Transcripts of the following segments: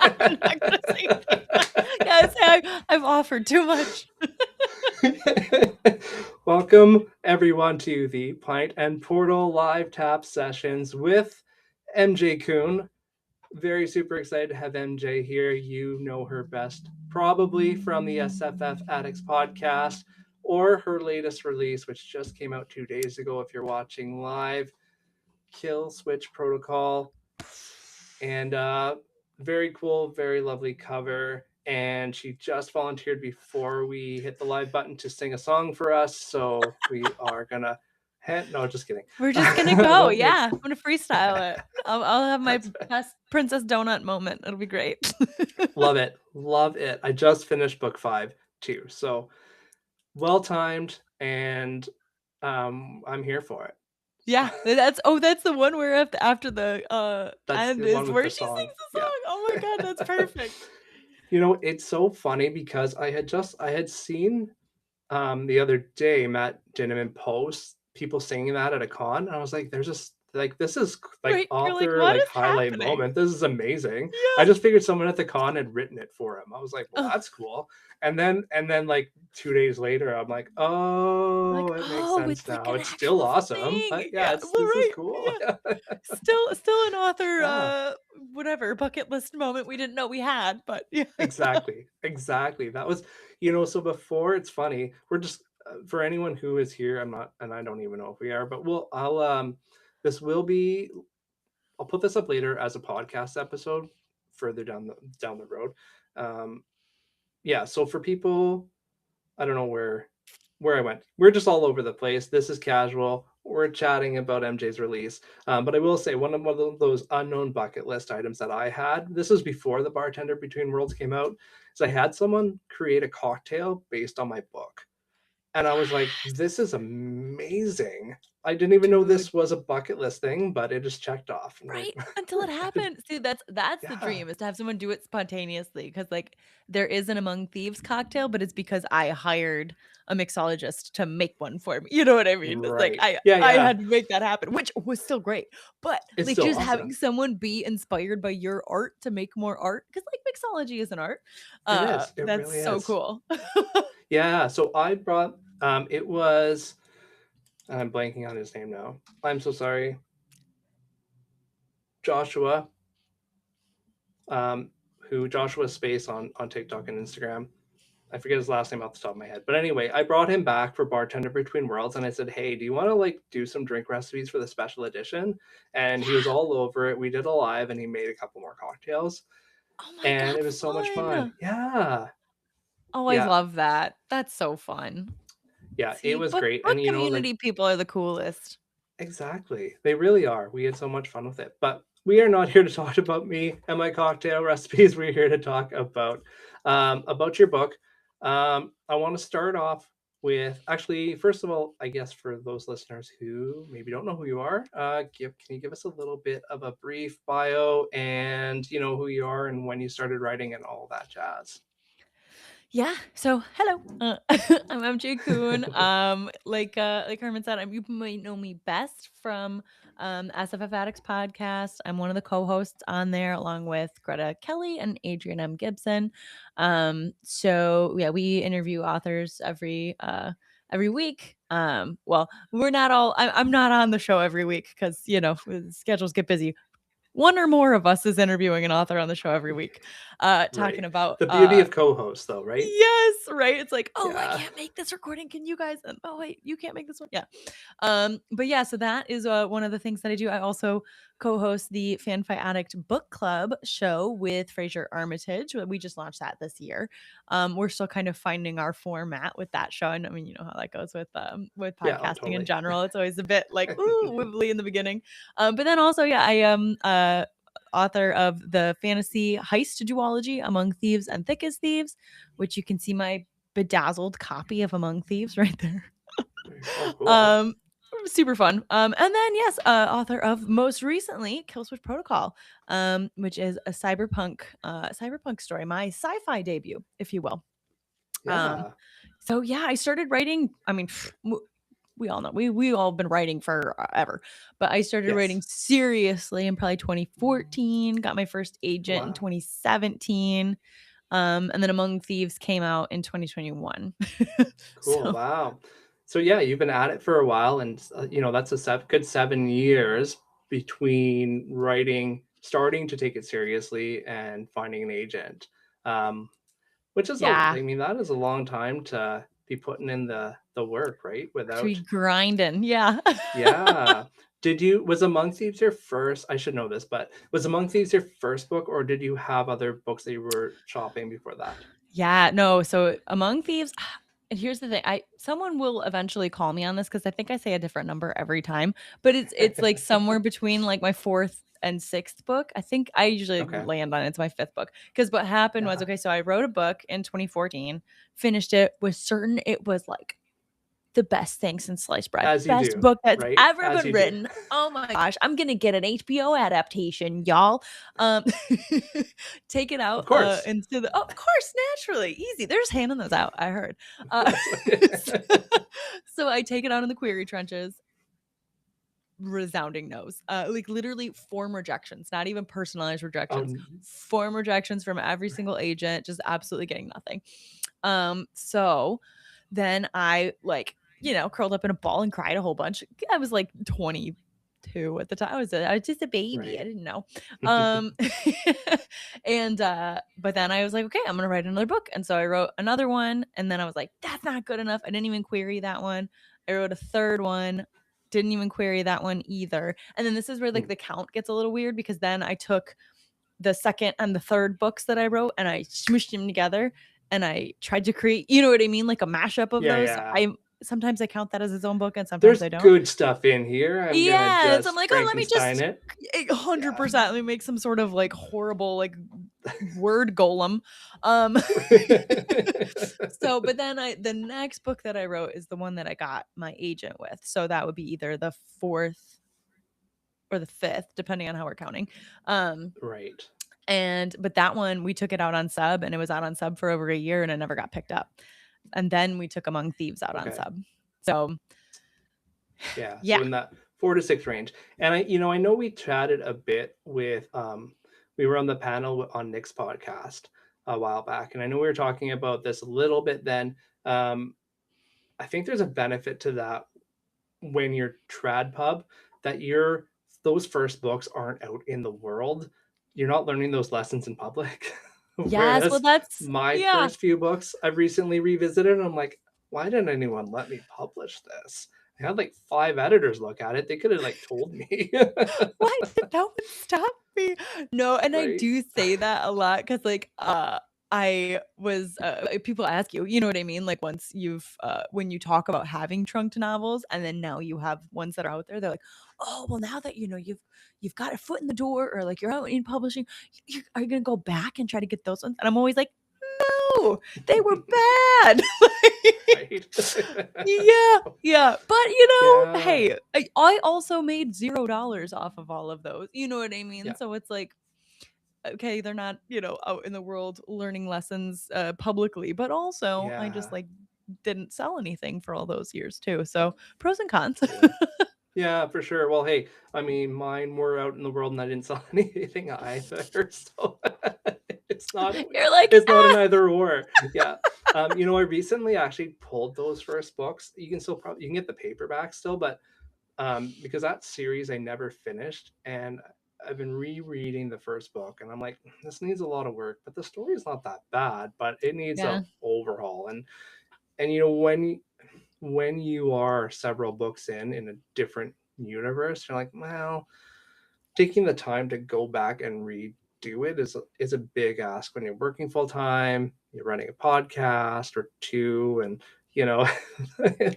I'm not gonna say yes, I've offered too much. Welcome everyone to the Pint and Portal live tap sessions with MJ Kuhn. Very super excited to have MJ here. You know her best probably from the SFF Addicts podcast or her latest release, which just came out 2 days ago. If you're watching live, Kill Switch Protocol, and very cool, very lovely cover. And she just volunteered before we hit the live button to sing a song for us. So we are gonna head. No, just kidding. We're just gonna go. Won't make. Yeah, I'm gonna freestyle it. I'll have my That's right. best princess donut moment. It'll be great. Love it, love it. I just finished book 5 too, so well timed, and I'm here for it. Yeah, that's the one where after the That's end the one is with where the she sings song. the Yeah. song. Oh my god, that's perfect. You know, it's so funny because I had seen the other day Matt Dinniman post people singing that at a con, and I was like, "There's just like this is like Right? You're like, author what like is highlight happening? moment. This is amazing." I Yeah. just figured someone at the con had written it for him. I was like, "Well, Ugh. that's cool." And then like 2 days later, I'm like, Like, "Oh, it makes oh, sense it's like now. an It's still actual awesome, but thing. yeah, Yeah. it's Well, this is right. cool." Yeah. Still an author Yeah. whatever bucket list moment we didn't know we had, but yeah. Exactly, exactly. That was, so before it's funny, we're just for anyone who is here, I'm not, and I don't even know if we are, but this will be, I'll put this up later as a podcast episode further down the road. Um, yeah, so for people, I don't know where I went. We're just all over the place. This is casual. We're chatting about MJ's release. But I will say one of those unknown bucket list items that I had, this was before The Bartender Between Worlds came out, is I had someone create a cocktail based on my book. And I was like, Yes, this is amazing. I didn't even know dude. this was a bucket list thing, but it just checked off. And Right? Until it happens. See, that's the yeah, dream is to have someone do it spontaneously because like there is an Among Thieves cocktail, but it's because I hired a mixologist to make one for me. You know what I mean? It's like right. I Yeah, I yeah. had to make that happen, which was still great. But It's like still just having awesome. someone be inspired by your art to make more art because like mixology is an art. It is. It That's really so is. cool. Yeah, so I brought it was I'm blanking on his name now. I'm so sorry. Joshua, um, who Joshua Space on TikTok and Instagram. I forget his last name off the top of my head. But anyway, I brought him back for Bartender Between Worlds and I said, "Hey, do you want to like do some drink recipes for the special edition?" And he was Yeah. all over it. We did a live and he made a couple more cocktails Oh my and god, it was so much fun. fun. Yeah. Always Yeah. love that. That's so fun. Yeah, it See, was book great. book And like community people are the coolest. exactly. They really are. We had so much fun with it. But we are not here to talk about me and my cocktail recipes. We're here to talk about your book. I want to start off with actually, first of all, I guess for those listeners who maybe don't know who you are, can you give us a little bit of a brief bio and who you are and when you started writing and all that jazz? Yeah. So hello, I'm MJ Kuhn. Like Herman said, you might know me best from SFF Addicts podcast. I'm one of the co-hosts on there, along with Greta Kelly and Adrian M. Gibson. So yeah, we interview authors every week. Well, we're not all. I'm not on the show every week because schedules get busy. One or more of us is interviewing an author on the show every week, talking Right. about The beauty of co-host though, right? yes, right? It's like, "Oh, I Yeah. can't make this recording. Can you guys?" And, "Oh, wait, you can't make this one?" Yeah. But yeah, so that is one of the things that I do. I also co-host the Fanfi Addict Book Club show with Fraser Armitage. We just launched that this year. We're still kind of finding our format with that show. And I mean, you know how that goes with Yeah, oh podcasting in totally. general. It's always a bit like ooh wibbly in the beginning. But then also, yeah, I am author of the fantasy heist duology Among Thieves and Thick as Thieves, which you can see my bedazzled copy of Among Thieves right there. Oh cool. um super fun. And then yes, author of most recently Killswitch Protocol, which is a cyberpunk story, my sci-fi debut, if you will. um Yeah. so yeah, I started writing, I mean, we all know we all been writing forever, but I started writing Yes. seriously in probably 2014. Got my first agent in Wow. 2017, and then Among Thieves came out in 2021. Cool. So Wow. So yeah, you've been at it for a while, and that's a good 7 years between writing, starting to take it seriously, and finding an agent. Um, which is yeah, I mean, that is a long time to be putting in the work, right? to be Without, grinding, yeah. yeah. Was Among Thieves your first? I should know this, but was Among Thieves your first book, or did you have other books that you were shopping before that? Yeah, no, so Among Thieves, and here's the thing, I someone will eventually call me on this because I think I say a different number every time, but it's like somewhere between like my 4th and 6th book. I think I usually Okay. land on it's my 5th book because what happened was, Yeah. okay, so I wrote a book in 2014, finished it, was certain it was like the best thing since sliced bread. As you Best do, book that's right? ever As been you do. written. Oh my gosh, I'm gonna get an HBO adaptation, y'all. Um, take it Of out course. into the. Oh, of course, naturally, easy. They're just handing those out. I heard. Yes. So, so I take it out in the query trenches. Resounding no's. Like literally form rejections, not even personalized Oh, rejections. Form rejections from every single agent, just absolutely getting nothing. So then I like, curled up in a ball and cried a whole bunch. I was like 22 at the time. I was just a baby. I right. didn't know. Um and but then I was like, okay, I'm gonna write another book. And so I wrote another one, and then I was like, that's not good enough. I didn't even query that one. I wrote a third one, didn't even query that one either. And then this is where like Mm. the count gets a little weird because then I took the second and the third books that I wrote and I smushed them together and I tried to create, you know what I mean, like a mashup of Yeah, those. yeah. I sometimes I count that as its own book and sometimes There's I don't. good stuff in here. I'm gonna Yes, I'm just like, oh, let me Frankenstein just it. Yeah. 100% let me make some sort of like horrible like word golem. Um so but then the next book that I wrote is the one that I got my agent with. So that would be either the 4th or the 5th depending on how we're counting. Um Right. but that one we took it out on sub and it was out on sub for over a year and it never got picked up. And then we took Among Thieves out on Okay. sub. So Yeah. yeah. So in that 4 to 6 range. And I know we chatted a bit with we were on the panel on Nick's podcast a while back, and I know we were talking about this a little bit then. Um, I think there's a benefit to that when you're trad pub, that those first books aren't out in the world. You're not learning those lessons in public. Yes, well Whereas that's my yeah. first few books I've recently revisited, and I'm like, why didn't anyone let me publish this? I had like 5 editors look at it. They could have like told me. Why did no one stop me? No, and I Right? do say that a lot because, like, I was, people ask you, you know what I mean? Like, once when you talk about having trunked novels and then now you have ones that are out there, they're like, oh, well, now that, you've got a foot in the door or like you're out in publishing, are you going to go back and try to get those ones? And I'm always like, no, they were bad. Right? Yeah, yeah, but, Yeah. hey, I also made $0 off of all of those, you know what I mean? Yeah. So it's like, okay, they're not, out in the world learning lessons, publicly, but also I just, Yeah. like, didn't sell anything for all those years too, so pros and cons. Yeah. Yeah, for sure. Well, hey, I mean, mine were out in the world and I didn't sell anything either. So it's not You're like, it's not an "Ah!" either or. Yeah. I recently actually pulled those first books. You can still probably you can get the paperback still, but because that series I never finished, and I've been rereading the first book and I'm like, this needs a lot of work, but the story is not that bad, but it needs a Yeah. overhaul. And when you are several books in a different universe, you're like, well, taking the time to go back and redo it is a big ask when you're working full time, you're running a podcast or two, and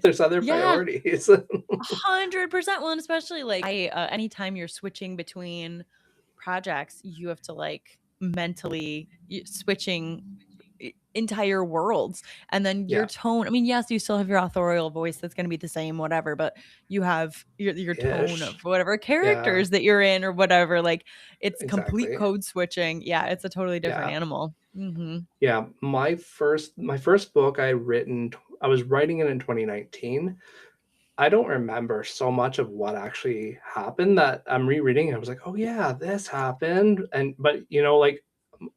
there's other Yeah. priorities. 100%. Well, and especially like anytime you're switching between projects, you have to like mentally switching entire worlds and then your Yeah, tone. I mean, yes, you still have your authorial voice that's going to be the same, whatever, but you have your tone of ish. whatever Yeah, characters that you're in or whatever. Like it's complete exactly. code switching. Yeah, it's a totally different Yeah. animal. Yeah, my first book I was writing it in 2019. I don't remember so much of what actually happened that I'm rereading, and I was like, "Oh, yeah, this happened," and but, like,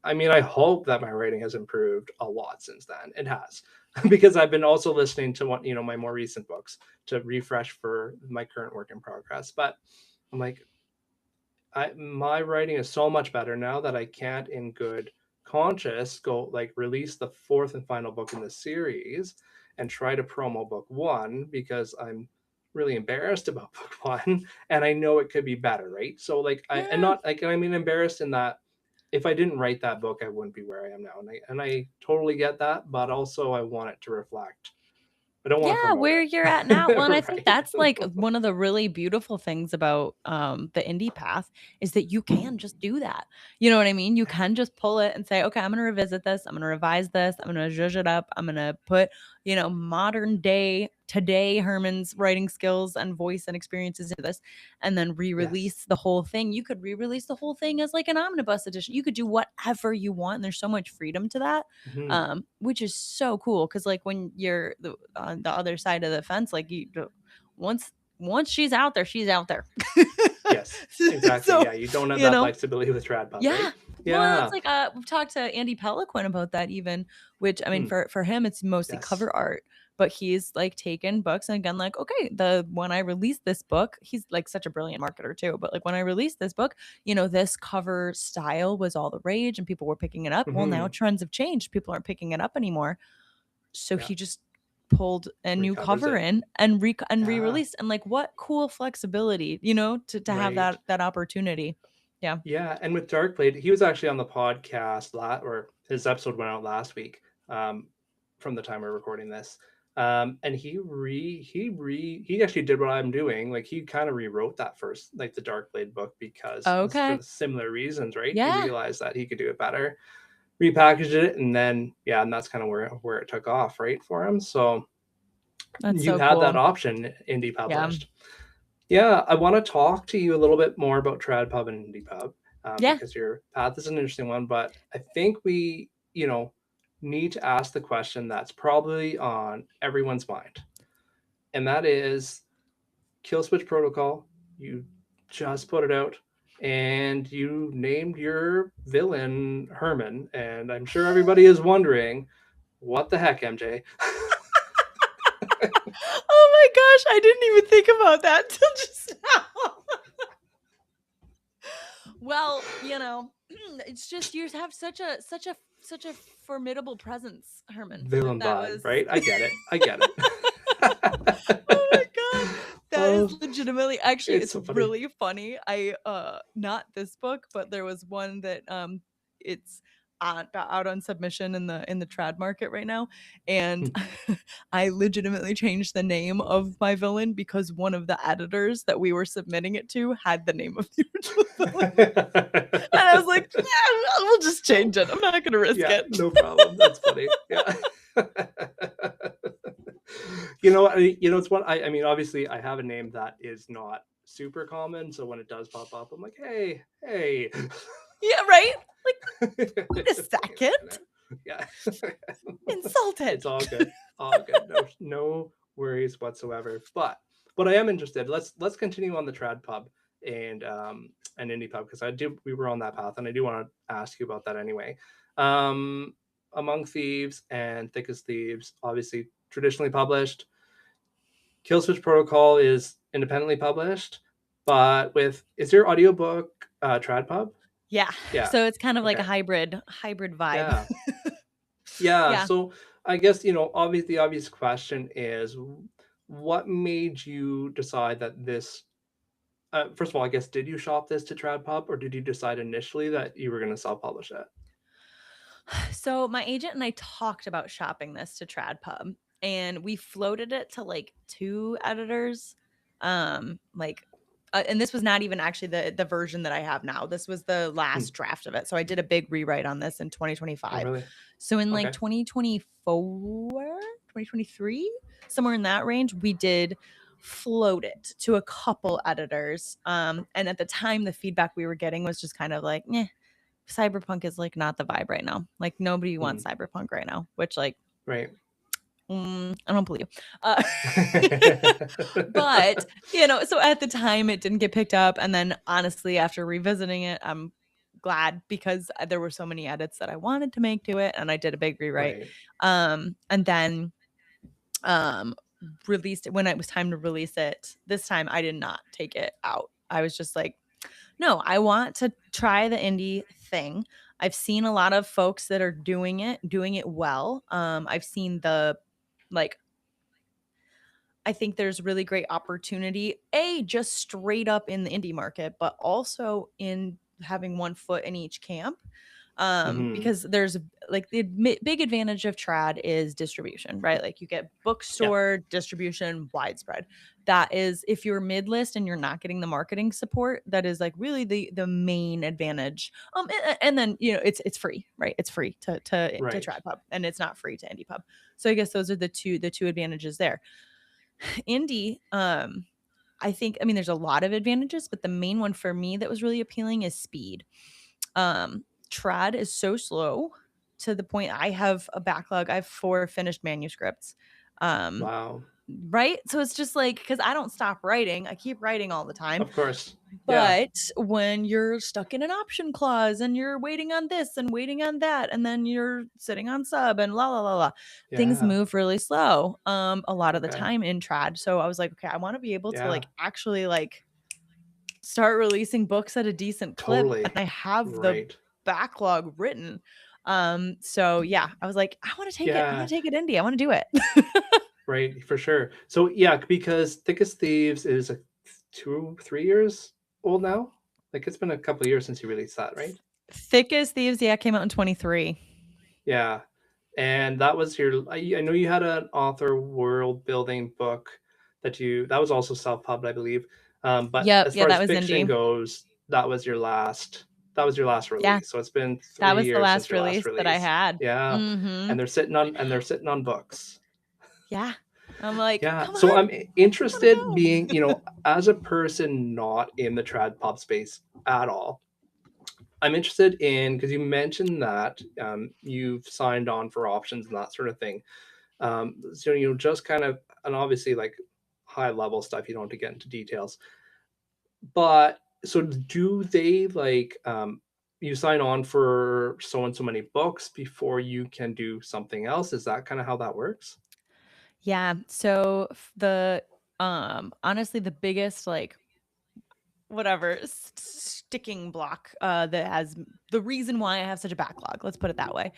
I mean, I hope that my writing has improved a lot since then. It has, because I've been also listening to my more recent books to refresh for my current work in progress, but I'm like, my writing is so much better now that I can't in good conscience go like release the fourth and final book in the series and try to promo book one because I'm really embarrassed about book one and I know it could be better, right? So like and Yeah. not like I mean embarrassed in that if I didn't write that book, I wouldn't be where I am now. And I totally get that, but also I want it to reflect. I don't want to Yeah, promote where you're at now. Well, and I it. think Right. that's like one of the really beautiful things about the indie path is that you can just do that. You know what I mean? You can just pull it and say, okay, I'm gonna revisit this, I'm gonna revise this, I'm gonna zhuzh it up, I'm gonna put, modern day today Herman's writing skills and voice and experiences into this, and then Yes. re-release the whole thing. You could re-release the whole thing as like an omnibus edition. You could do whatever you want, and there's so much freedom to that, Mhm. which is so cool because like when you're on the other side of the fence, like once once she's out there. Yes, exactly. So Yeah, you don't have you that know, flexibility with trad pub, yeah. right? Well, it's Yeah. like, we've talked to Andy Peliquin about that even, which I mean, Mm, for him, it's mostly yes. cover art, but he's like taken books and again, like, okay, when I released this book, he's like such a brilliant marketer too. But like when I released this book, this cover style was all the rage and people were picking it up. Well, now Mhm. trends have changed. People aren't picking it up anymore. So Yeah, he just pulled a new recovers cover it. in and Yeah, re-released. And like what cool flexibility, to have right. that opportunity. Yeah. Yeah, and with Darkblade, he was actually on the podcast or his episode went out last week, from the time we're recording this. And he actually did what I'm doing. Like he kind of rewrote that first, like the Darkblade book because for Okay. the similar reasons, right? He Yeah. realized that he could do it better, repackaged it, and then yeah, and that's kind of where it took off, right, for him. So That's you so had that cool. option, indie Yeah. published. Yeah, I want to talk to you a little bit more about trad pub and indie pub, Yeah. because your path is an interesting one. But I think we, need to ask the question that's probably on everyone's mind, and that is Kill Switch Protocol. You just put it out, and you named your villain Herman, and I'm sure everybody is wondering what the heck, MJ. Oh my gosh, I didn't even think about that till just now. Well, it's just you have such a formidable presence, Herman, that Villain that vibe, was right? I get it. I get it. Oh my god. That is Oh, legitimately actually, it's it's so funny. really funny. I not this book, but there was one that it's out on submission in the trad market right now, and Hmm. I legitimately changed the name of my villain because one of the editors that we were submitting it to had the name of the original villain. And I was like, "Yeah, we'll just change it. I'm not gonna risk Yeah, it." no problem. That's funny. Yeah. It's one I mean, obviously I have a name that is not super common, so when it does pop up, I'm like, "Hey, hey." Yeah, right? Like, wait a Hang on second. a minute. Yeah. Insulted. It's all good. All good. No worries whatsoever. But I am interested. Let's continue on the trad pub and indie pub because I do we were on that path and I do want to ask you about that anyway. Um Among Thieves and Thick as Thieves, obviously traditionally published. Killswitch Protocol is independently published, but with is your audiobook trad pub? Yeah. Yeah. So it's kind of like a Okay. hybrid vibe. Yeah. Yeah, Yeah. so I guess, the obvious question is what made you decide that this first of all, I guess, did you shop this to TradPub or did you decide initially that you were going to self-publish it? So my agent and I talked about shopping this to TradPub and we floated it to like two editors. Like and this was not even actually the version that I have now. This was the Hmm. last draft of it. So I did a big rewrite on this in Oh, 2025. really? So in like Okay. 2024, 2023, somewhere in that range, we did float it to a couple editors. And at the time the feedback we were getting was just kind of like, cyberpunk is like not the vibe right now. Like nobody Hmm. wants cyberpunk right now, which like Right. I don't believe you. Uh, but, so at the time it didn't get picked up, and then honestly, after revisiting it, I'm glad because there were so many edits that I wanted to make to it, and I did a big rewrite. Right. And then, um, released it when it was time to release it. This time I did not take it out. I was just like, "No, I want to try the indie thing." I've seen a lot of folks that are doing it well. I've seen like I think there's really great opportunity, just straight up in the indie market, but also in having one foot in each camp. Mhm. Because there's like the big advantage of trad is distribution, right? Like you get Yeah. bookstore distribution widespread. That is, if you're mid list and you're not getting the marketing support, that is like really the main advantage. And then it's free, right? It's free to Right. trad pub, and it's not free to indie pub. So I guess those are the two advantages there. Indie, I mean, there's a lot of advantages, but the main one for me that was really appealing is speed. Trad is so slow to the point I have a backlog. I have 4 finished manuscripts. Um, Wow. right? So it's just like, because I don't stop writing, I keep writing all the time. Of course. Yeah. But when you're stuck in an option clause and you're waiting on this and waiting on that, and then you're sitting on sub and la la la la, things Yeah. move really slow a lot of the Okay. time in trad. So I was like, okay, I want to be able to Yeah. like actually like start releasing books at a decent clip, and Totally. I have the Right. backlog written. So yeah, I was like, I want to take it. I want Yeah. to take it indie. I want to do it. Right, for sure. So, yeah, because Thick as Thieves is, 2, 3 years old now? Like, it's been a couple of years since you released that, right? Thick as Thieves, yeah, came out in 23. Yeah, and that was your I know you had an author world building book that was also self-pubbed, I believe, but Yep, as yeah, far that as was fiction indie. goes, that was your last Yeah, release, so it's been that 3 was the years since last your last release that I release. had. Yeah, Mhm. and they're sitting on books. Yeah. I'm like, Yeah, "Come so on, I'm I wanna interested go." being, as a person not in the trad pop space at all, I'm interested in because you mentioned that you've signed on for options and that sort of thing. So, just kind of, and obviously like high level stuff, you don't have to get into details. But so do they like, you sign on for so and so many books before you can do something else? Is that kind of how that works? Yeah, so honestly, the biggest, like, whatever, sticking block, that has the reason why I have such a backlog, let's put it that way,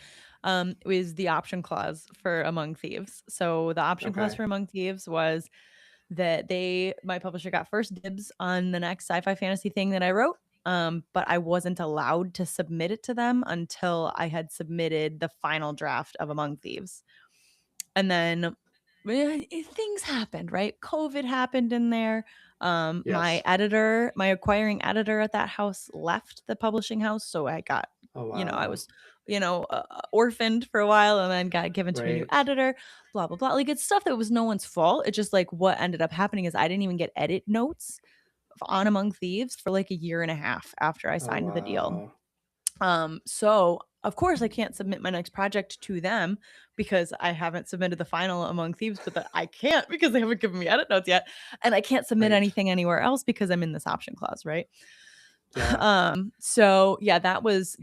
is the option clause for Among Thieves. So the option clause Okay. for Among Thieves was that my publisher got first dibs on the next sci-fi fantasy thing that I wrote. But I wasn't allowed to submit it to them until I had submitted the final draft of Among Thieves. And then things happened, right? COVID happened in there. My Yes. editor, my acquiring editor at that house left the publishing house. So I got, Oh, I wow. was, orphaned for a while and then got given to a new Right. editor, blah, blah, blah. Like it's stuff that was no one's fault. It's just like what ended up happening is I didn't even get edit notes on Among Thieves for like a year and a half after I Oh, signed the deal. wow. So of course I can't submit my next project to them because I haven't submitted the final Among Thieves, but I can't because they haven't given me edit notes yet. And I can't submit Right. anything anywhere else because I'm in this option clause, right? Yeah. So yeah, that was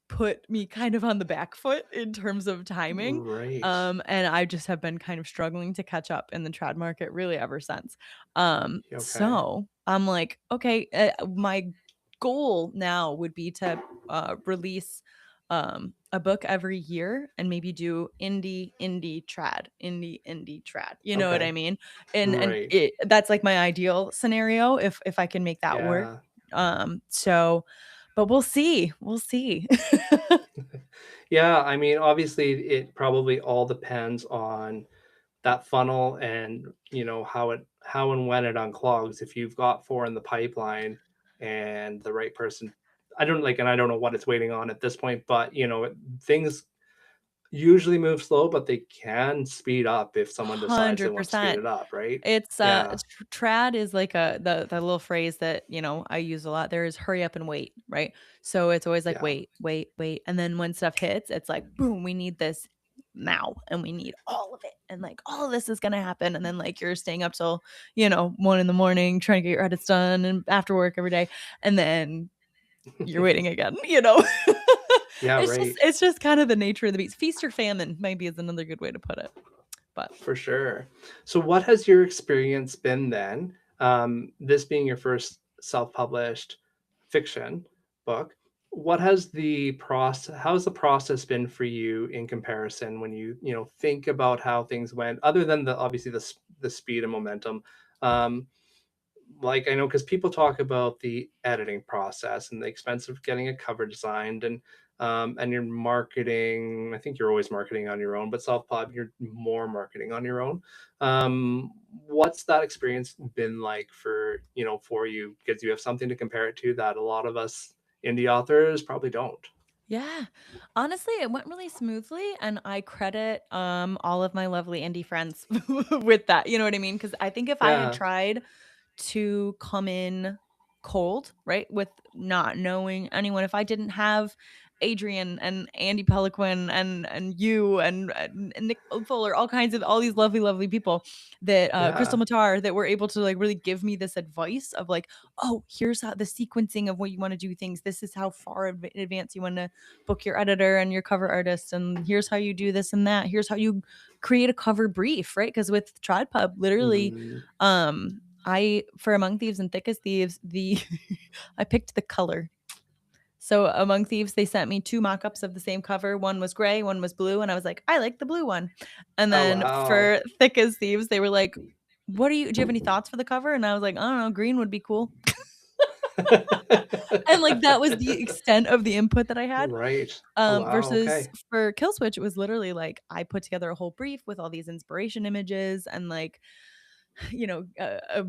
put me kind of on the back foot in terms of timing. Right. And I just have been kind of struggling to catch up in the trad market really ever since. Okay. So I'm like, okay, my goal now would be to release a book every year and maybe do indie trad, indie trad. You know what I Okay. mean? And Right. that's like my ideal scenario if I can make that work. Yeah. So but we'll see. We'll see. Yeah, I mean, obviously, it probably all depends on that funnel and, how and when it unclogs. If you've got 4 in the pipeline and the right person, and I don't know what it's waiting on at this point, but, things usually move slow, but they can speed up if someone decides they want to speed 100%. it up, right? It's Yeah. trad is like the little phrase that, I use a lot. There is hurry up and wait, right? So it's always like Yeah. wait, wait, wait. And then when stuff hits, it's like boom, we need this now and we need all of it and like all of this is going to happen, and then like you're staying up till 1 in the morning trying to get your edits done and after work every day, and then you're waiting again. Yeah, It's just right. it's just kind of the nature of the beast. Feast or famine maybe is another good way to put it. But For sure. So, what has your experience been then? This being your first self-published fiction book, what has the process? How has the process been for you in comparison when you think about how things went? Other than the obviously the speed and momentum, um, like I know because people talk about the editing process and the expense of getting a cover designed and your marketing. I think you're always marketing on your own, but self-pub you're more marketing on your own. What's that experience been like for you, because you have something to compare it to that a lot of us indie authors probably don't. yeah, honestly, it went really smoothly, and I credit all of my lovely indie friends with that. You know what I mean? Because I think if I had Yeah, tried to come in cold, right? With not knowing anyone. If I didn't have Adrian and Andy Peliquin and you and Nick Fuller, all these lovely, lovely people that Crystal yeah. Matar that were able to like really give me this advice of like, oh, here's how the sequencing of what you want to do things. This is how far in advance you want to book your editor and your cover artist, and here's how you do this and that. Here's how you create a cover brief, right? Because with TrodPub, literally, Mm, I for Among Thieves and Thick as Thieves, the I picked the color. So Among Thieves, they sent me two mock-ups of the same cover. One was gray, one was blue, and I was like, I like the blue one. And oh then wow. for Thick as Thieves, they were like, do you have any thoughts for the cover? And I was like, I don't know, green would be cool. And like that was the extent of the input that I had. Right. Oh wow. Versus Okay. for Kill Switch, it was literally like I put together a whole brief with all these inspiration images and like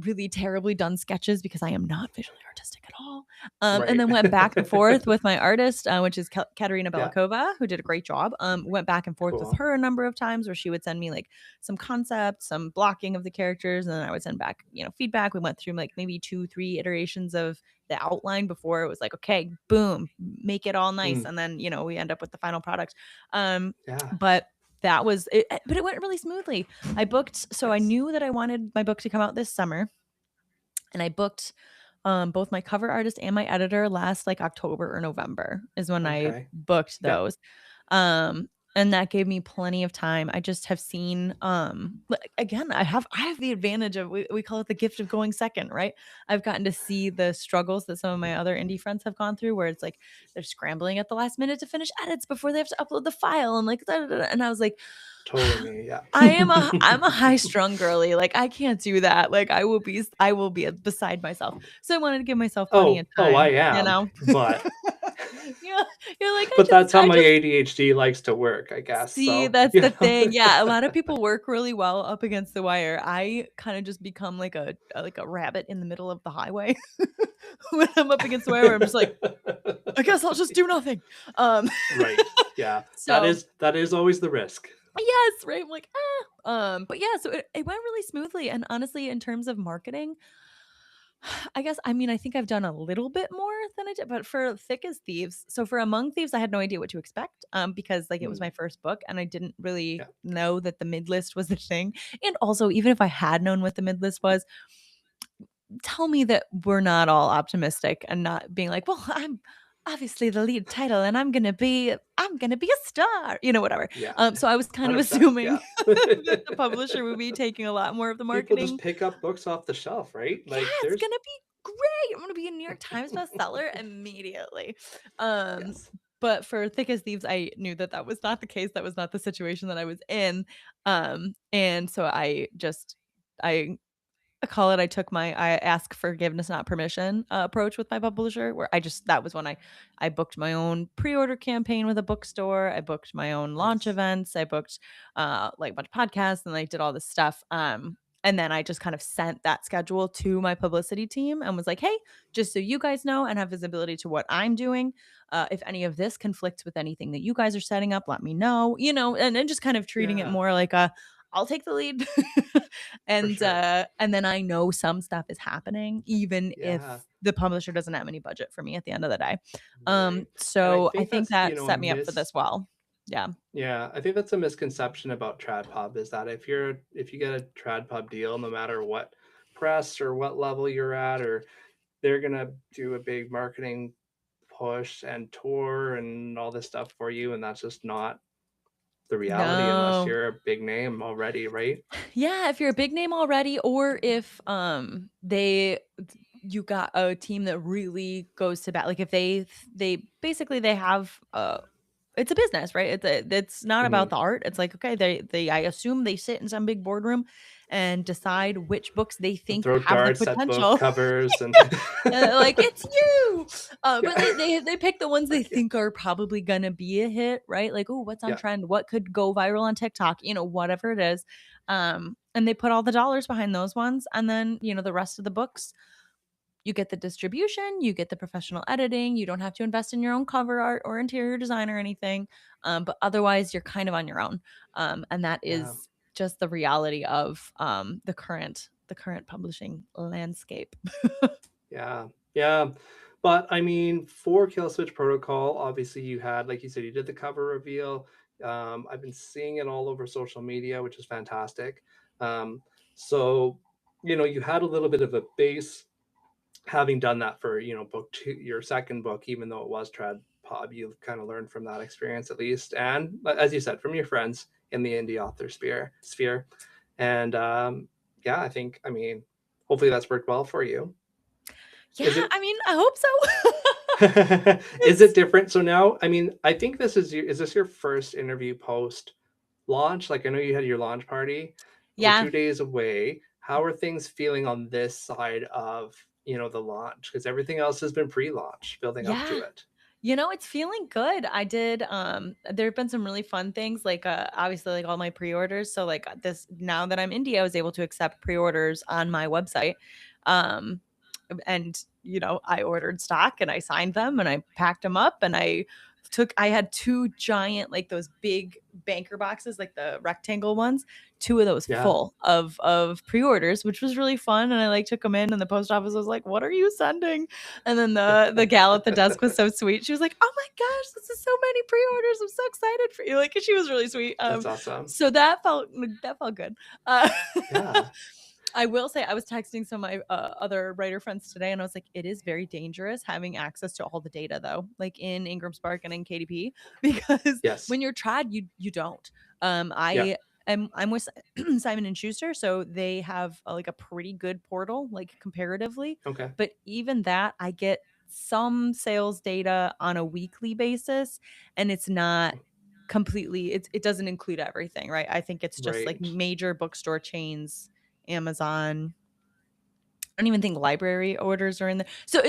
really terribly done sketches because I am not visually artistic at all. And Right. then went back and forth with my artist, which is Katerina Yeah. Belikova, who did a great job. Went back and forth with Cool. her a number of times where she would send me like some concepts, some blocking of the characters, and then I would send back, feedback. We went through like maybe 2, 3 iterations of the outline before it was like, okay, boom, make it all nice. Mm, And then, we end up with the final product. Um, yeah. but that was it, but it went really smoothly. So I Nice. knew that I wanted my book to come out this summer, and I booked both my cover artist and my editor last like October or November is when I Okay. booked Yeah. those. Um and that gave me plenty of time. I just have seen again, I have the advantage of we call it the gift of going second, right? I've gotten to see the struggles that some of my other indie friends have gone through where it's like they're scrambling at the last minute to finish edits before they have to upload the file and like da, da, da, and I was like Totally me. Yeah. I'm a high strung girly. Like I can't do that. Like I will be beside myself. So I wanted to give myself plenty of Oh, I time, you am, know? but Yeah, you're like, but that's how I my just ADHD likes to work, I guess. see, So, that's the thing. Yeah, a lot of people work really well up against the wire. I kinda just become like a rabbit in the middle of the highway when I'm up against the wire where I'm just like, "I guess I'll just do nothing." Um, Right. Yeah. That so is that is always the risk. yes, right? I'm like, "Ah." But yeah, so it went really smoothly, and honestly, in terms of marketing, I guess I mean, I think I've done a little bit more than I did, but for Thick as Thieves, so for Among Thieves, I had no idea what to expect, because, like, it was Mm, my first book, and I didn't really yeah. know that the mid list was a thing, and also, even if I had known what the mid list was, tell me that we're not all optimistic and not being like, "Well, I'm obviously the lead title, and I'm gonna be a star," whatever. Yeah. So I was kind of 100%. assuming Yeah. that the publisher would be taking a lot more of the People just marketing. pick up books off the shelf, right? Yeah, Like it's there's gonna be great. I'm gonna be a New York Times bestseller immediately. Um, yes. but for Thick as Thieves, I knew that that was not the case. That was not the situation that I was in. And so I I took my I ask forgiveness, not permission approach with my publisher, where that was when I booked my own pre-order campaign with a bookstore. I booked my own launch Nice. events. I booked like a bunch of podcasts and like did all this stuff. And then I just kind of sent that schedule to my publicity team and was like, hey, just so you guys know and have visibility to what I'm doing. If any of this conflicts with anything that you guys are setting up, let me know, and then just kind of treating it Yeah, more like I'll take the lead. for sure. And then I know some stuff is happening even if Yeah. the publisher doesn't have any budget for me at the end of the day. Right. And I So I think think that's, that set a me up for miss this well. Yeah. Yeah, I think that's a misconception about trad pub is that if you get a trad pub deal, no matter what press or what level you're at, or they're gonna do a big marketing push and tour and all this stuff for you, and that's just not the reality unless No. you're a big name already, right? Yeah, if you're a big name already, or if you got a team that really goes to bat, like if they basically they have it's a business, right? It's not about Mhm. the art. It's like, okay, they I assume they sit in some big boardroom and decide which books they think Throw have the darts at book potential. covers and Like, "It's you!" But yeah. they pick the ones they Yeah. think are probably gonna be a hit, right? Like, "Oh, what's on Yeah. trend? What could go viral on TikTok?" Whatever it is. And they put all the dollars behind those ones, and then, the rest of the books, you get the distribution, you get the professional editing, you don't have to invest in your own cover art or interior design or anything, but otherwise, you're kind of on your own, and that Yeah. is just the reality of, the current publishing landscape. Yeah. Yeah. But I mean, for Kill Switch Protocol, obviously you had, like you said, you did the cover reveal. I've been seeing it all over social media, which is fantastic. Um, so, you had a little bit of a base having done that for, book two, your second book, even though it was Trad Pub, you've kind of learned from that experience at least. And as you said, from your friends in the indie author sphere. And yeah, I mean, hopefully that's worked well for you. Yeah, Is it I mean, I hope so. is it It's different? So now, I mean, I think is this your first interview post launch? Like I know you had your launch party. We're Yeah, 2 days away. How are things feeling on this side of, the launch? Because everything else has been pre-launch, building up to yeah. it. It's feeling good. There have been some really fun things, like, obviously, like, all my pre-orders. So, like, this now that I'm India, I was able to accept pre-orders on my website. Um, and, I ordered stock and I signed them and I packed them up and I had 2 giant, like, those big banker boxes, like the rectangle ones, 2 of those Yeah. full of pre-orders, which was really fun, and I, like, took them in, and the post office was like, "What are you sending?" And then the gal at the desk was so sweet. She was like, "Oh my gosh, this is so many pre-orders. I'm so excited for you." Like, she was really sweet. That's awesome. So that felt good. Uh, Yeah. I will say I was texting some of my other writer friends today, and I was like, it is very dangerous having access to all the data, though, like in Ingram Spark and in KDP, because Yes. when you're trad, you don't. Yeah. I'm with Simon and Schuster, so they have like a pretty good portal, like comparatively. Okay. But even that, I get some sales data on a weekly basis, and it's not completely. It doesn't include everything, right? I think it's just like Right. major bookstore chains, Amazon. I don't even think library orders are in there. So,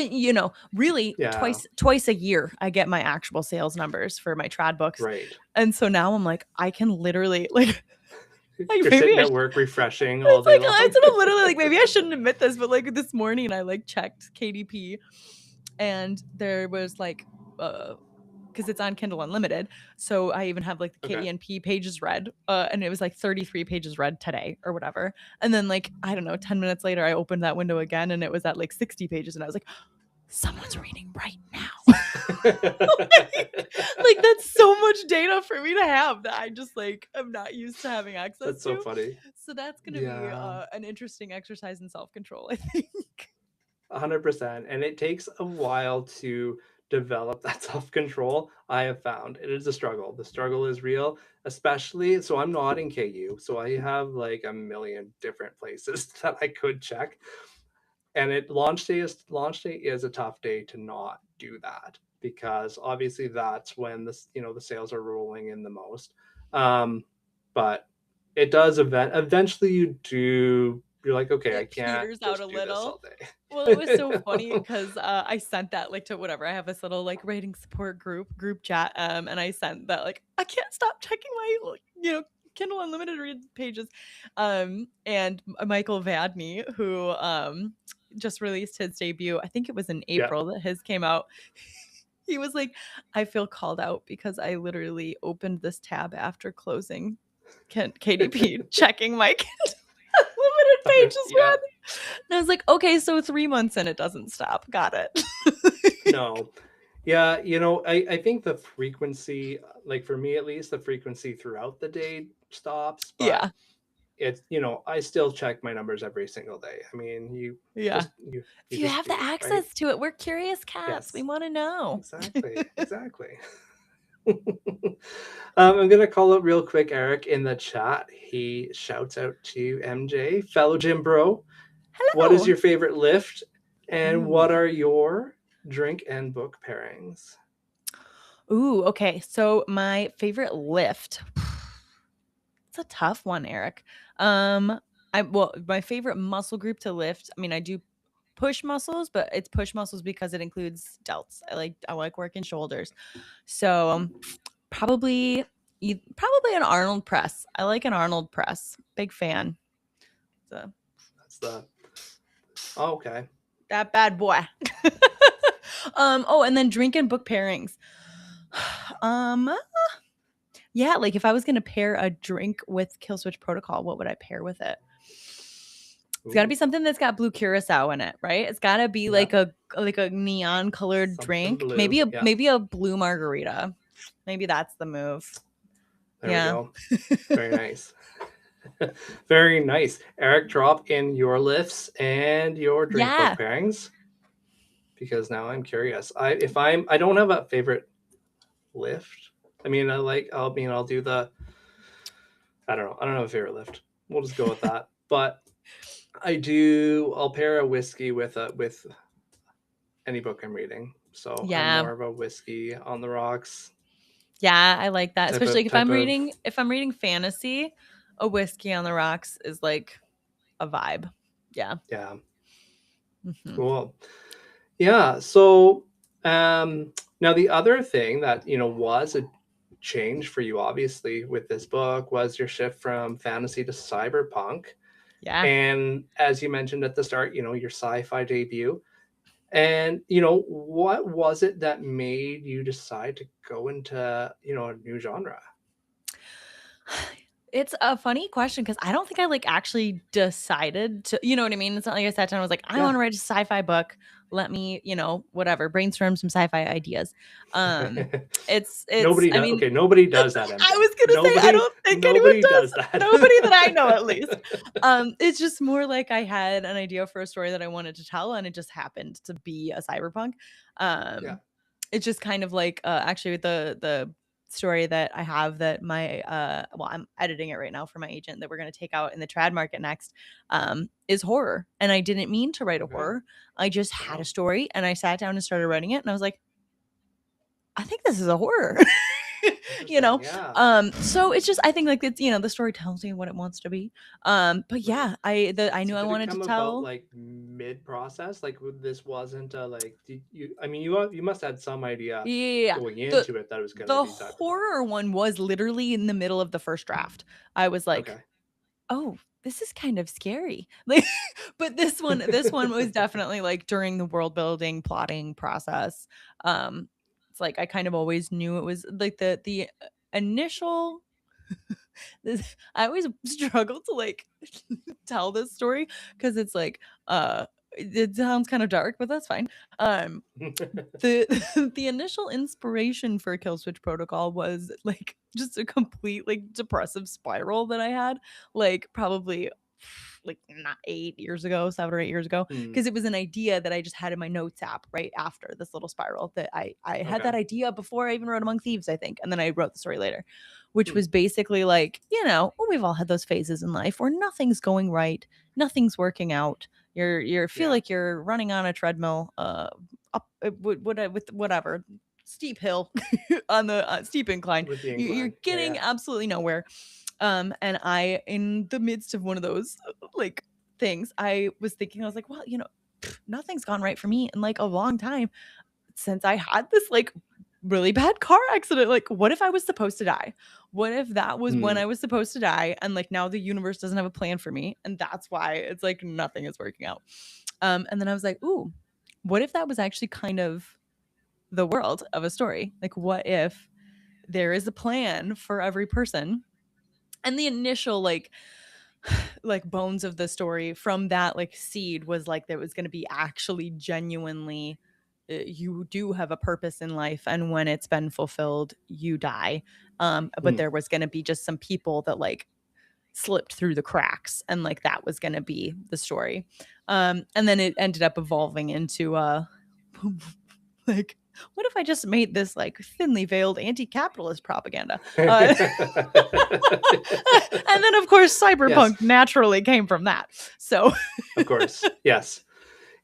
really Yeah. twice a year I get my actual sales numbers for my trad books. Right. And so now I'm like, I can literally like like You're maybe sitting I at sh- work refreshing all it's day like long. it's sort of literally like maybe I shouldn't admit this, but like this morning I like checked KDP and there was like because it's on Kindle Unlimited. So I even have like the Okay. KENP pages read, and it was like 33 pages read today or whatever. And then like I don't know, 10 minutes later, I opened that window again, and it was at like 60 pages, and I was like, someone's reading right now. like that's so much data for me to have that I just like am not used to having access That's so to. funny. So that's gonna be Yeah. an interesting exercise in self control, I think. 100%. And it takes a while to develop that self-control. I have found it is a struggle. The struggle is real, especially so I'm not in KU, so I have like a million different places that I could check. And it launch day is a tough day to not do that because obviously that's when the sales are rolling in the most. But it does eventually you're like, okay, I It can't peters out a just do this little. all Well, it was so funny day. because I sent that like to whatever. I have this little like writing support group chat, and I sent that like I can't stop checking my like, Kindle Unlimited read pages, and Michael Vadney, who just released his debut. I think it was in Yeah. April that his came out. He was like, I feel called out because I literally opened this tab after closing KDP, checking my Kindle Unlimited pages Yeah. read. And I was like, okay, so 3 months and it doesn't stop. Got it. No. Yeah, I think the frequency, like for me at least, the frequency throughout the day stops, but Yeah. it's, I still check my numbers every single day. I mean, Yeah. you If you just have the do, right? access to it, we're curious cats. We Yes, want to know. exactly, exactly. I'm gonna call it real quick, Eric, in the chat. He shouts out to MJ, fellow gym bro. What is Hello. your favorite lift, and what Ooh. are your drink and book pairings? Ooh, okay. So my favorite lift. It's a tough one, Eric. Um, my favorite muscle group to lift. I mean, I do push muscles, but it's push muscles because it includes delts. I like working shoulders. So probably probably an Arnold press. I like an Arnold press. Big fan. So That's the oh, okay. that bad boy. Oh, and then drink and book pairings. Um, yeah, like if I was gonna pair a drink with Kill Switch Protocol, what would I pair with it? It's gotta be Ooh, something that's got blue curacao in it, right? It's gotta be yeah, like a neon colored something drink. blue. Maybe a Yeah, maybe a blue margarita. Maybe that's the move. there we Yeah. go. Very nice. Very nice. Eric, drop in your lifts and your drink book Yeah. pairings because now I'm curious. I don't have a favorite lift. I mean, I'll do the I don't know. I don't have a favorite lift. We'll just go with that. But I'll pair a whiskey with any book I'm reading. So I'm Yeah. more of a whiskey on the rocks Yeah, I like that. type Especially of like type of if I'm reading fantasy, a whiskey on the rocks is like a vibe. Yeah. yeah. Mhm. Cool. Yeah. So now the other thing that was a change for you obviously with this book was your shift from fantasy to cyberpunk. Yeah. And as you mentioned at the start, your sci-fi debut. And what was it that made you decide to go into, a new genre? It's a funny question because I don't think I like actually decided to, you know what I mean? It's not like I sat down and was like, I want Yeah. to write a sci-fi book. Let me, whatever, brainstorm some sci-fi ideas. Nobody I does. mean, Okay, nobody does that, I MJ. was gonna say I Nobody don't think anyone nobody does. does that. Nobody that I know at least. It's just more like I had an idea for a story that I wanted to tell, and it just happened to be a cyberpunk. Yeah. Um, it's just kind of like actually the story that I have that I'm editing it right now for my agent that we're gonna take out in the trad market next, is horror. And I didn't mean to write a Okay. horror. I just had a Wow. story and I sat down and started writing it and I was like, I think this is a horror. you Interesting. know? Yeah. So it's just I think like it's the story tells you what it wants to be. But Right. yeah, I knew So I did it wanted to come about tell. like mid process? Like this wasn't a like did you I mean you must have had some idea Yeah, yeah, yeah. going The into it that it was gonna the be cyberpunk. horror one was literally in the middle of the first draft. I was like, Okay. "Oh, this is kind of scary." Like, but this one was definitely like during the world building, plotting process. Um, it's like I kind of always knew it was like the initial I always struggle to like tell this story because it's like it sounds kind of dark, but that's fine. Um the the initial inspiration for Kill Switch Protocol was like just a complete like depressive spiral that I had like probably like not 8 years ago, 7 or 8 years ago, Hmm. because it was an idea that I just had in my notes app right after this little spiral that I had Okay. that idea before I even wrote Among Thieves, I think, and then I wrote the story later, which Hmm. was basically like well, we've all had those phases in life where nothing's going right, nothing's working out. You're feel Yeah. like you're running on a treadmill, up with whatever steep hill on the steep incline. With the You're incline. Yeah, getting yeah. absolutely nowhere. And I, in the midst of one of those like things, I was thinking, I was like, well, nothing's gone right for me in like a long time since I had this like really bad car accident. Like, what if I was supposed to die? What if that was when Hmm. I was supposed to die? And like now the universe doesn't have a plan for me. And that's why it's like nothing is working out. And then I was like, ooh, what if that was actually kind of the world of a story? Like, what if there is a plan for every person? And the initial like bones of the story from that like seed was like there was going to be actually genuinely you do have a purpose in life, and when it's been fulfilled, you die. But Mm. there was going to be just some people that like slipped through the cracks, and like that was going to be the story. And then it ended up evolving into like, what if I just made this like thinly veiled anti-capitalist propaganda? And then of course Yes, cyberpunk naturally came from that. So of course. Yes.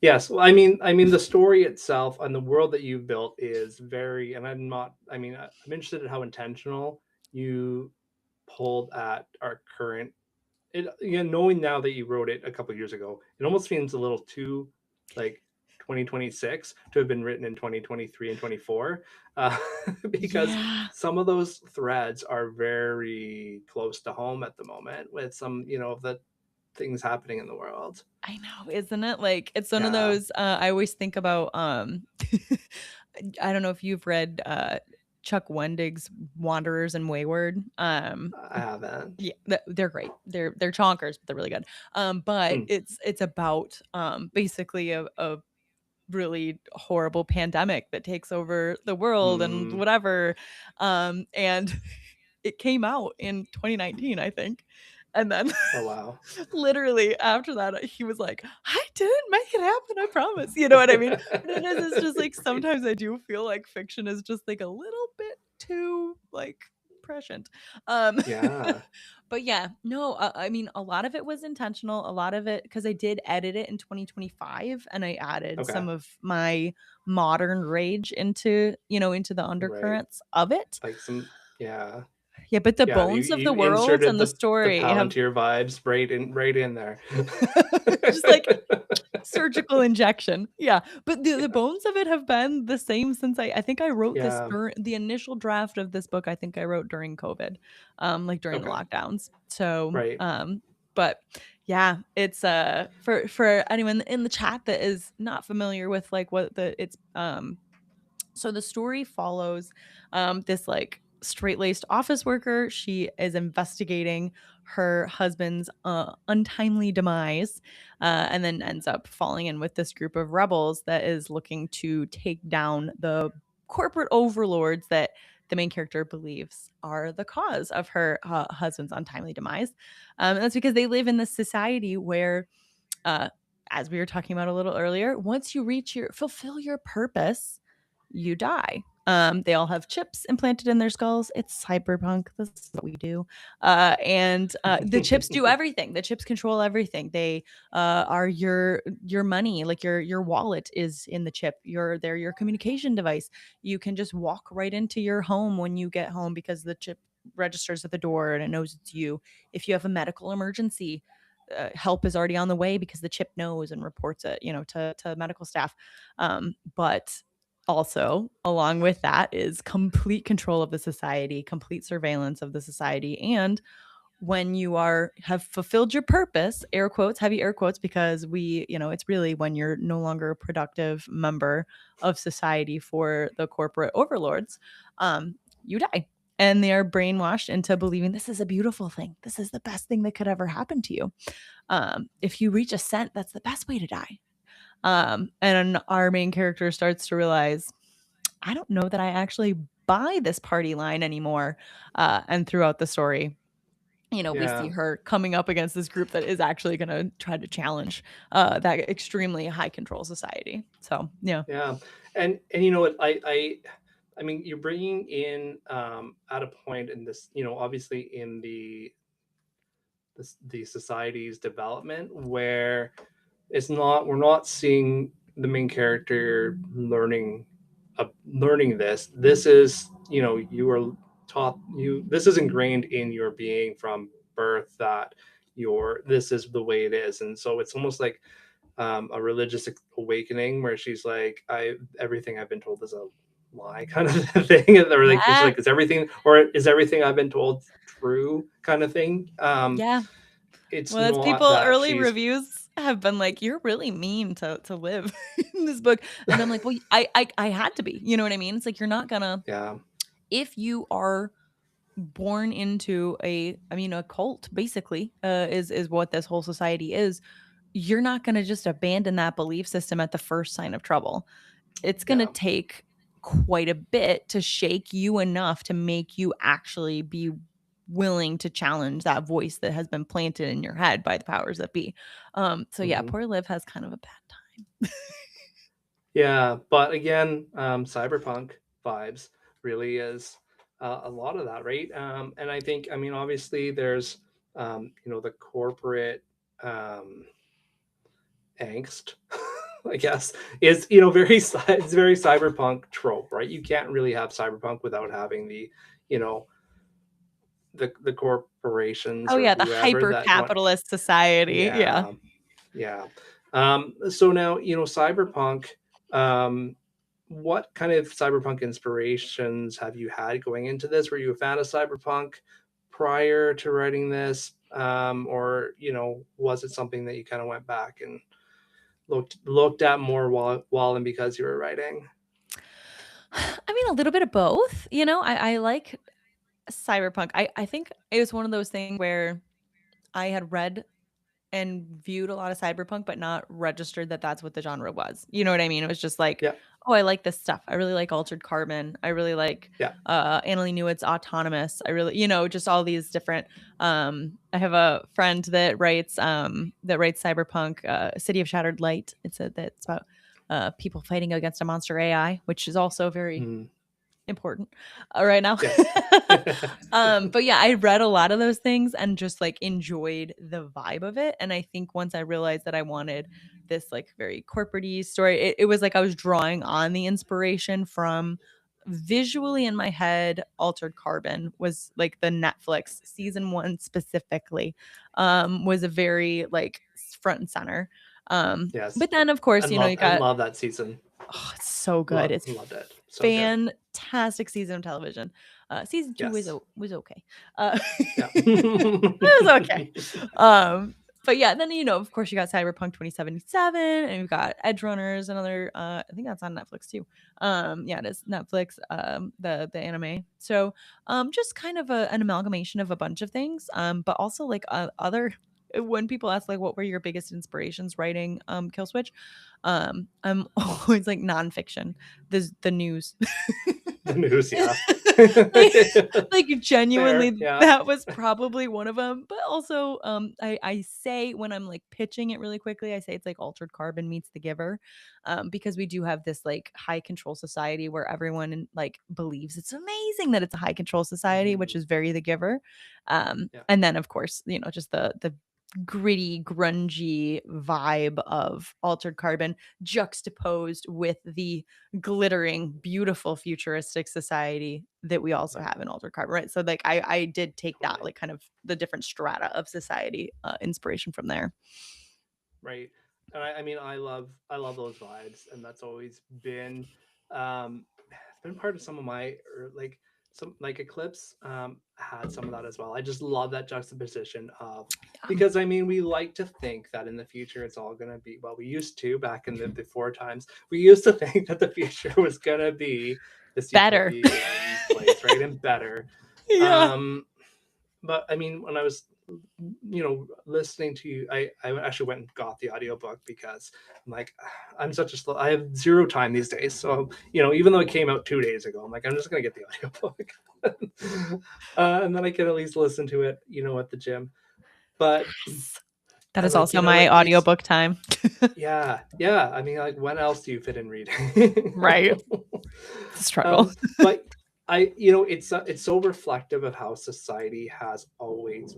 Yes. Well, I mean, the story itself and the world that you've built is very, and I'm not, I mean, I'm interested in how intentional you pulled at our current, it, you know, knowing now that you wrote it a couple years ago, it almost seems a little too like 2026 to have been written in 2023 and 24, uh, because yeah, some of those threads are very close to home at the moment with some, you know, of the things happening in the world. I know, isn't it? Like it's one of Yeah, those I always think about I don't know if you've read Chuck Wendig's Wanderers and Wayward. I haven't. Yeah, they're great. They're chonkers, but they're really good. But Mm, it's about basically a really horrible pandemic that takes over the world and mm. whatever. And it came out in 2019, I think. And then Oh wow. literally after that, he was like, I didn't make it happen, I promise. You know what I mean? But it is, it's just like Right. sometimes I do feel like fiction is just like a little bit too like prescient. Um Yeah. but yeah, no, I mean, a lot of it was intentional. A lot of it, because I did edit it in 2025 and I added Okay. some of my modern rage into, into the Right. undercurrents of it. Like some, yeah. Yeah, but the Yeah, bones of you the world inserted and the the story have Palantir vibes right in there. just like surgical injection. Yeah, but the bones of it have been the same since I think I wrote this Yeah. during the initial draft of this book. I think I wrote during COVID, like during the Okay. lockdowns. So, Right. but yeah, it's for anyone in the chat that is not familiar with like what the it's so the story follows this like straight laced office worker. She is investigating her husband's untimely demise, and then ends up falling in with this group of rebels that is looking to take down the corporate overlords that the main character believes are the cause of her husband's untimely demise. And that's because they live in this society where uh, as we were talking about a little earlier, once you reach your fulfill your purpose, you die. They all have chips implanted in their skulls. It's cyberpunk. This is what we do. And the chips do everything. The chips control everything. They are your money, like your wallet is in the chip. They're your communication device. You can just walk right into your home when you get home because the chip registers at the door and it knows it's you. If you have a medical emergency, help is already on the way because the chip knows and reports it, to medical staff. But also, along with that is complete control of the society, complete surveillance of the society. And when you have fulfilled your purpose, air quotes, heavy air quotes, because it's really when you're no longer a productive member of society for the corporate overlords, you die. And they are brainwashed into believing this is a beautiful thing. This is the best thing that could ever happen to you. If you reach a scent, that's the best way to die. And our main character starts to realize, I don't know that I actually buy this party line anymore. And throughout the story, we see Yeah. her coming up against this group that is actually going to try to challenge that extremely high control society. So, yeah. Yeah. And you know what, I mean, you're bringing in at a point in this, you know, obviously in the society's development where it's not, we're not seeing the main character learning this is, you know, you were taught, you, this is ingrained in your being from birth that this is the way it is. And so it's almost like a religious awakening where she's like, I everything I've been told is a lie kind of thing. Or like she's Yeah. like, is everything I've been told true kind of thing. Yeah. It's Well, that's not people that early she's, reviews have been like, "You're really mean to live in this book." And I'm like, "Well, I had to be." You know what I mean? It's like you're not gonna yeah, if you are born into a cult basically, is what this whole society is, you're not gonna just abandon that belief system at the first sign of trouble. it's going to Yeah. take quite a bit to shake you enough to make you actually be willing to challenge that voice that has been planted in your head by the powers that be. So yeah, Mhm. poor Liv has kind of a bad time. Yeah, but again, cyberpunk vibes really is a lot of that, right? And I think, I mean, obviously, there's the corporate um, angst, I guess, is it's very cyberpunk trope, right? You can't really have cyberpunk without having you know the corporations Oh or yeah, the whoever hyper that want. capitalist society. Yeah. Yeah, yeah. So now, cyberpunk, um, what kind of cyberpunk inspirations have you had going into this? Were you a fan of cyberpunk prior to writing this? Or, was it something that you kind of went back and looked at more while and because you were writing? I mean, a little bit of both. I like cyberpunk. I think it was one of those things where I had read and viewed a lot of cyberpunk, but not registered that that's what the genre was. You know what I mean? It was just like, Yeah, oh, I like this stuff. I really like Altered Carbon. I really like yeah. Annalie Newitt's Autonomous. I really, just all these different. I have a friend that writes cyberpunk, City of Shattered Light. That's about people fighting against a monster AI, which is also very Mm, important right now. yes. But yeah, I read a lot of those things and just like enjoyed the vibe of it. And I think once I realized that I wanted this like very corporate story, it was like I was drawing on the inspiration from visually in my head. Altered Carbon was like the Netflix season 1 specifically, was a very like front and center. Yes. But then of course, you got, And love that season. oh, it's so good. It's Loved it. So good. fantastic season of television. Season 2 Yes. was okay. Yeah. It was okay. But yeah, then of course you got Cyberpunk 2077 and you've got Edge Runners, another I think that's on Netflix too. Yeah, it is Netflix, the anime. So just kind of an amalgamation of a bunch of things. But also like other when people ask like what were your biggest inspirations writing Kill Switch, I'm always like nonfiction, the news. The news, yeah. like, like Fair, genuinely, yeah. that was probably one of them. But also, I say when I'm like pitching it really quickly, I say it's like Altered Carbon meets The Giver, because we do have this like high control society where everyone like believes it's amazing that it's a high control society, which Mhm. is very The Giver. Yeah, And then of course, just the gritty, grungy vibe of Altered Carbon juxtaposed with the glittering, beautiful, futuristic society that we also yeah, have in Altered Carbon, right? So, like, I did take that, totally. like, kind of the different strata of society, inspiration from there. Right. And I mean, I love those vibes, and that's always been it's been part of some of my some like Eclipse had some of that as well. I just love that juxtaposition of, because I mean, we like to think that in the future it's all gonna be, well, we used to back in the before times, we used to think that the future was gonna be this Better. utopian place, right? And better. Yeah. Um but I mean, when I was, listening to you, I actually went and got the audiobook because I'm like, I'm such a slow, I have zero time these days. So, even though it came out 2 days ago, I'm like, I'm just going to get the audiobook. And then I can at least listen to it, at the gym. But Yes. That I is like, also my like these, audiobook time. yeah, yeah. I mean, like, when else do you fit in reading? Right. It's a struggle. um, but it's so reflective of how society has always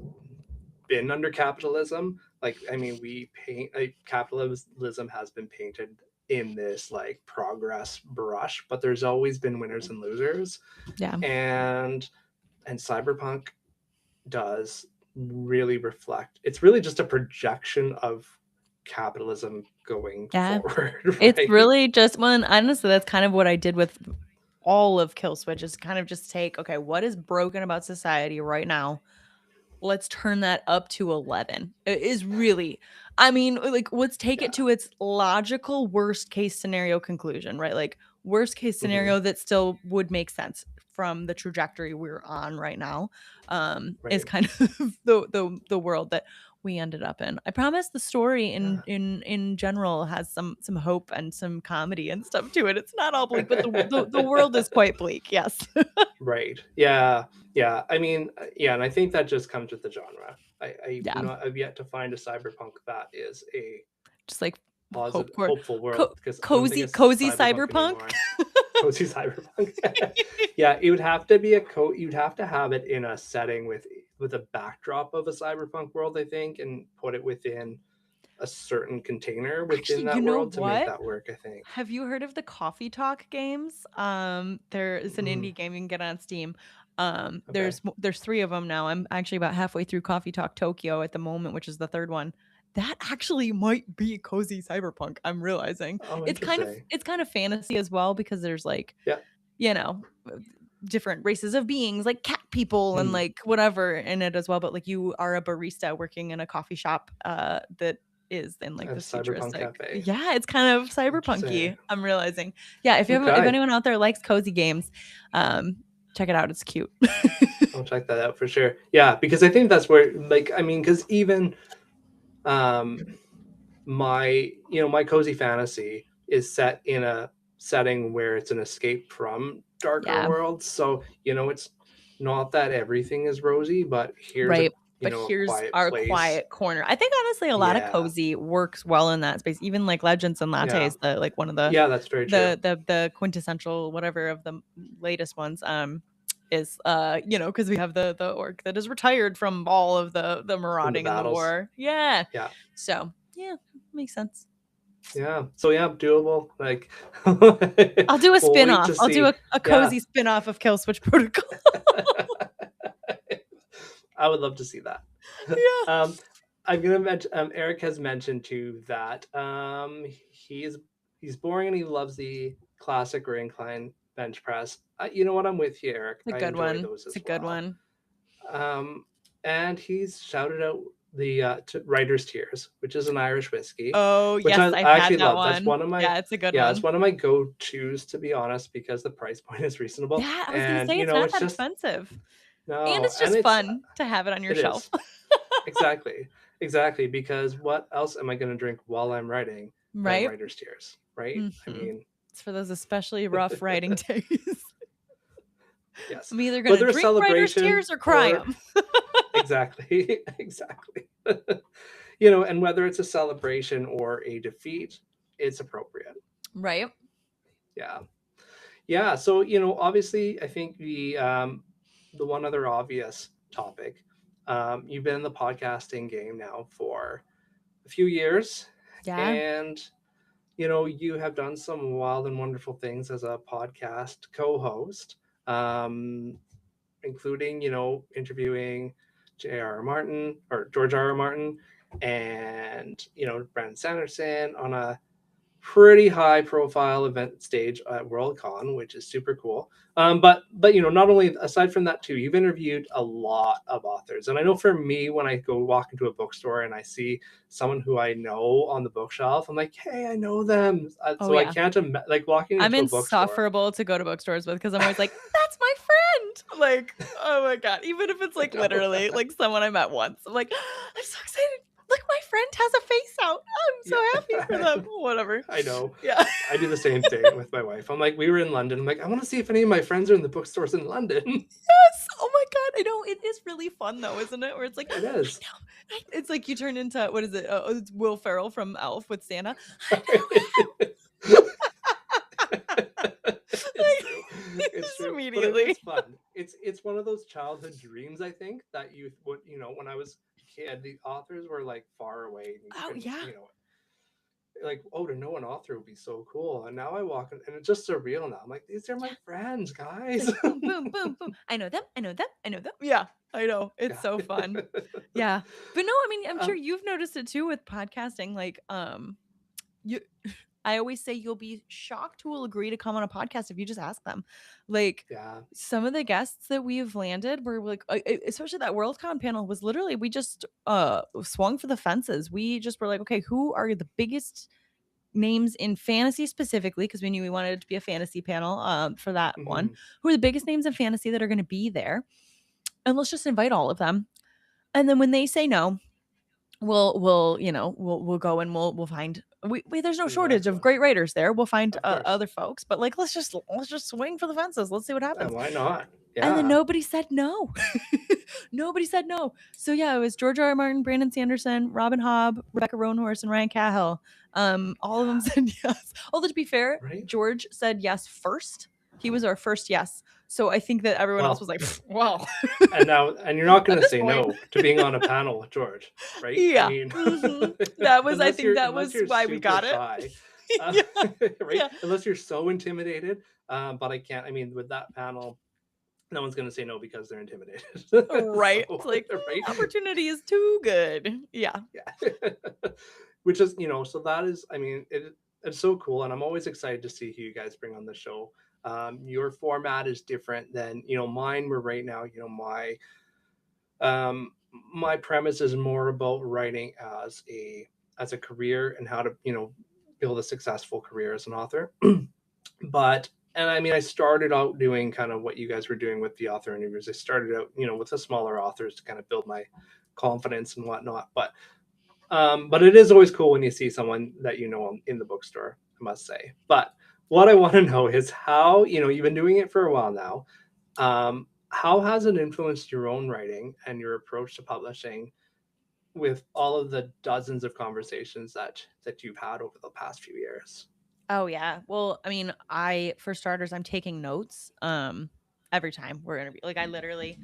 been under capitalism. Like, I mean, we paint, like, capitalism has been painted in this like progress brush, but there's always been winners and losers. Yeah. And cyberpunk does really reflect, it's really just a projection of capitalism going Yeah. forward, It's right? really just well, and honestly, that's kind of what I did with all of Kill Switch is kind of just take, okay, what is broken about society right now? Let's turn that up to 11. It is really, I mean, like, let's take it Yeah. to its logical worst case scenario conclusion, right? Like, worst case Mhm. scenario that still would make sense from the trajectory we're on right now, is Right. kind of the world that we ended up in. I promise the story Yeah. in general has some hope and some comedy and stuff to it. It's not all bleak, but the world is quite bleak. Yes. Right. Yeah. Yeah. I mean, yeah, and I think that just comes with the genre. Yeah. I've yet to find a cyberpunk that is a Just like hope positive, for hopeful world because I don't think it's cozy cyberpunk cyberpunk. anymore. Cozy cyberpunk. Yeah, it would have to be you'd have to have it in a setting with a backdrop of a cyberpunk world, I think, and put it within a certain container within Actually, you that know world to make what? that work, I think. Have you heard of the Coffee Talk games? There is an Mm, indie game you can get on Steam. okay. There's 3 of them now. I'm actually about halfway through Coffee Talk Tokyo at the moment, which is the 3rd one. That actually might be cozy cyberpunk, I'm realizing. Oh, It's interesting. kind of fantasy as well because there's like, Yeah. you know, different races of beings, like cat people and Mm, like whatever in it as well. But like you are a barista working in a coffee shop that is in like a this cyberpunk futuristic. cafe. Yeah, it's kind of Interesting. cyberpunky, I'm realizing. Yeah, if Okay. anyone out there likes cozy games, check it out. It's cute. I'll check that out for sure. Yeah, because I think that's where, like, I mean, because even um, my cozy fantasy is set in a setting where it's an escape from darker Yeah, worlds. So it's not that everything is rosy, but here's a right. But a here's quiet our place. quiet corner. I think honestly a lot of Yeah, cozy works well in that space. Even like Legends and yeah, Lattes, the like one of the yeah. That's very true. the quintessential whatever of the latest ones is because we have the orc that is retired from all of the From the marauding in the battles. war. Yeah. Yeah, So, yeah, makes sense. yeah. So yeah, doable. Like, I'll do a we'll wait spin-off. to I'll do see. a Yeah. cozy spin-off of Kill Switch Protocol. I would love to see that. Yeah. um, I'm gonna mention. Eric has mentioned too that he's boring and he loves the classic or incline bench press. You know what? I'm with you, Eric. It's a I good enjoy one. those It's a as good well. one. Um, and he's shouted out the Writer's Tears, which is an Irish whiskey, Oh, which yes, I've I had actually that love. That's one. one of my Yeah, it's a good yeah, it's one. one of my go tos to be honest, because the price point is reasonable, Yeah, I was gonna and say it's not it's that just expensive. And no, it's and just fun to have it on your it shelf. is. Exactly. Exactly. Because what else am I going to drink while I'm writing than Right? writer's tears? Right. I Mhm. mean, It's for those especially rough writing days. yes. I'm either gonna Whether a drink writer's celebration tears or cry or them. exactly, exactly. And whether it's a celebration or a defeat, it's appropriate. Right? Yeah. Yeah. So, obviously, I think the one other obvious topic, you've been in the podcasting game now for a few years, Yeah. and you have done some wild and wonderful things as a podcast co-host, including, interviewing J.R.R. Martin or George R.R. Martin and, Brandon Sanderson on a pretty high profile event stage at Worldcon, which is super cool. But not only aside from that too, you've interviewed a lot of authors, and I know for me, when I go walk into a bookstore and I see someone who I know on the bookshelf, I'm like, hey, I know them. Oh, So I yeah. can't like walking I'm into a bookstore. insufferable to go to bookstores with because I'm always like, "That's my friend!" Like, oh my god, even if it's, I like, know. literally, like, someone I met once. I'm like, "I'm so excited. Look, my friend has a face out. I'm so happy for Yeah, them." Whatever. I know. Yeah. I do the same thing with my wife. I'm like, we were in London. I'm like, I want to see if any of my friends are in the bookstores in London. Yes! Oh my god, I know, it is really fun though, isn't it? Where it's like, It "I is. know, it's like you turn into what is it? It's Will Ferrell from Elf with Santa. "I know It's him!" true. Like, It's just true. But it is immediately. fun. It's one of those childhood dreams, I think, that you would, when I was a kid, the authors were like far away and you Oh, couldn't, yeah. like, oh, to know an author would be so cool. And now I walk in and it's just surreal now. I'm like, these are my Yeah. friends, It's guys. like boom, boom, boom, boom. I know them. I know them. I know them. Yeah, I know. It's Yeah. so fun. Yeah. But no, I mean, I'm sure um, you've noticed it too with podcasting. Like, you I always say you'll be shocked who will agree to come on a podcast if you just ask them. Like yeah. some of the guests that we've landed were like especially that Worldcon panel was literally we just swung for the fences. We just were like, okay, who are the biggest names in fantasy specifically, because we knew we wanted it to be a fantasy panel for that one. Mhm. Who are the biggest names in fantasy that are going to be there? And let's just invite all of them. And then when they say no, we'll go and we'll find there's no Do the shortage next of one. great writers there. We'll find Of course. other folks, but like let's just swing for the fences. Let's see what Yeah, happens. why not? And then Yeah. nobody said no. Nobody said no. So yeah, it was George R. R. Martin, Brandon Sanderson, Robin Hobb, Rebecca Roanhorse, and Ryan Cahill. All of them Yeah, said yes. Although to be fair, right? George said yes first. He was our first yes. So I think that everyone else Well, was like, well, and you're not at gonna this say point, no to being on a panel with George, right? I yeah. mean, That was, I unless think you're that unless was you're why we super got it. shy, uh, Yeah. right? Yeah. Unless you're so intimidated, but I can't. I mean, with that panel, no one's gonna say no because they're intimidated. Right. It's So, like right? opportunity is too good. Yeah. Yeah. Which is, so that is, I mean, it's so cool, and I'm always excited to see who you guys bring on the show. Your format is different than mine. Where right now, um, my premise is more about writing as a career and how to build a successful career as an author. But and I mean, I started out doing kind of what you guys were doing with the author interviews. I started out, with the smaller authors to kind of build my confidence and whatnot. But it is always cool when you see someone that in the bookstore, I must say. But what I want to know is how, you've been doing it for a while now. How has it influenced your own writing and your approach to publishing with all of the dozens of conversations that you've had over the past few years? Oh yeah. Well, I mean, I for starters, I'm taking notes every time we're interviewing. Like I literally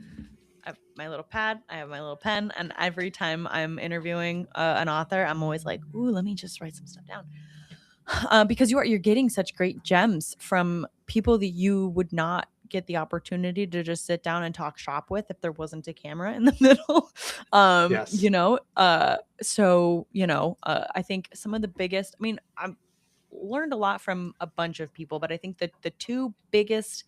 I have my little pad, I have my little pen, and every time I'm interviewing an author, I'm always like, "Ooh, let me just write some stuff down." Because you're getting such great gems from people that you would not get the opportunity to just sit down and talk shop with if there wasn't a camera in the middle. Yes. I think some of the biggest, I mean, I'm learned a lot from a bunch of people, but I think that the two biggest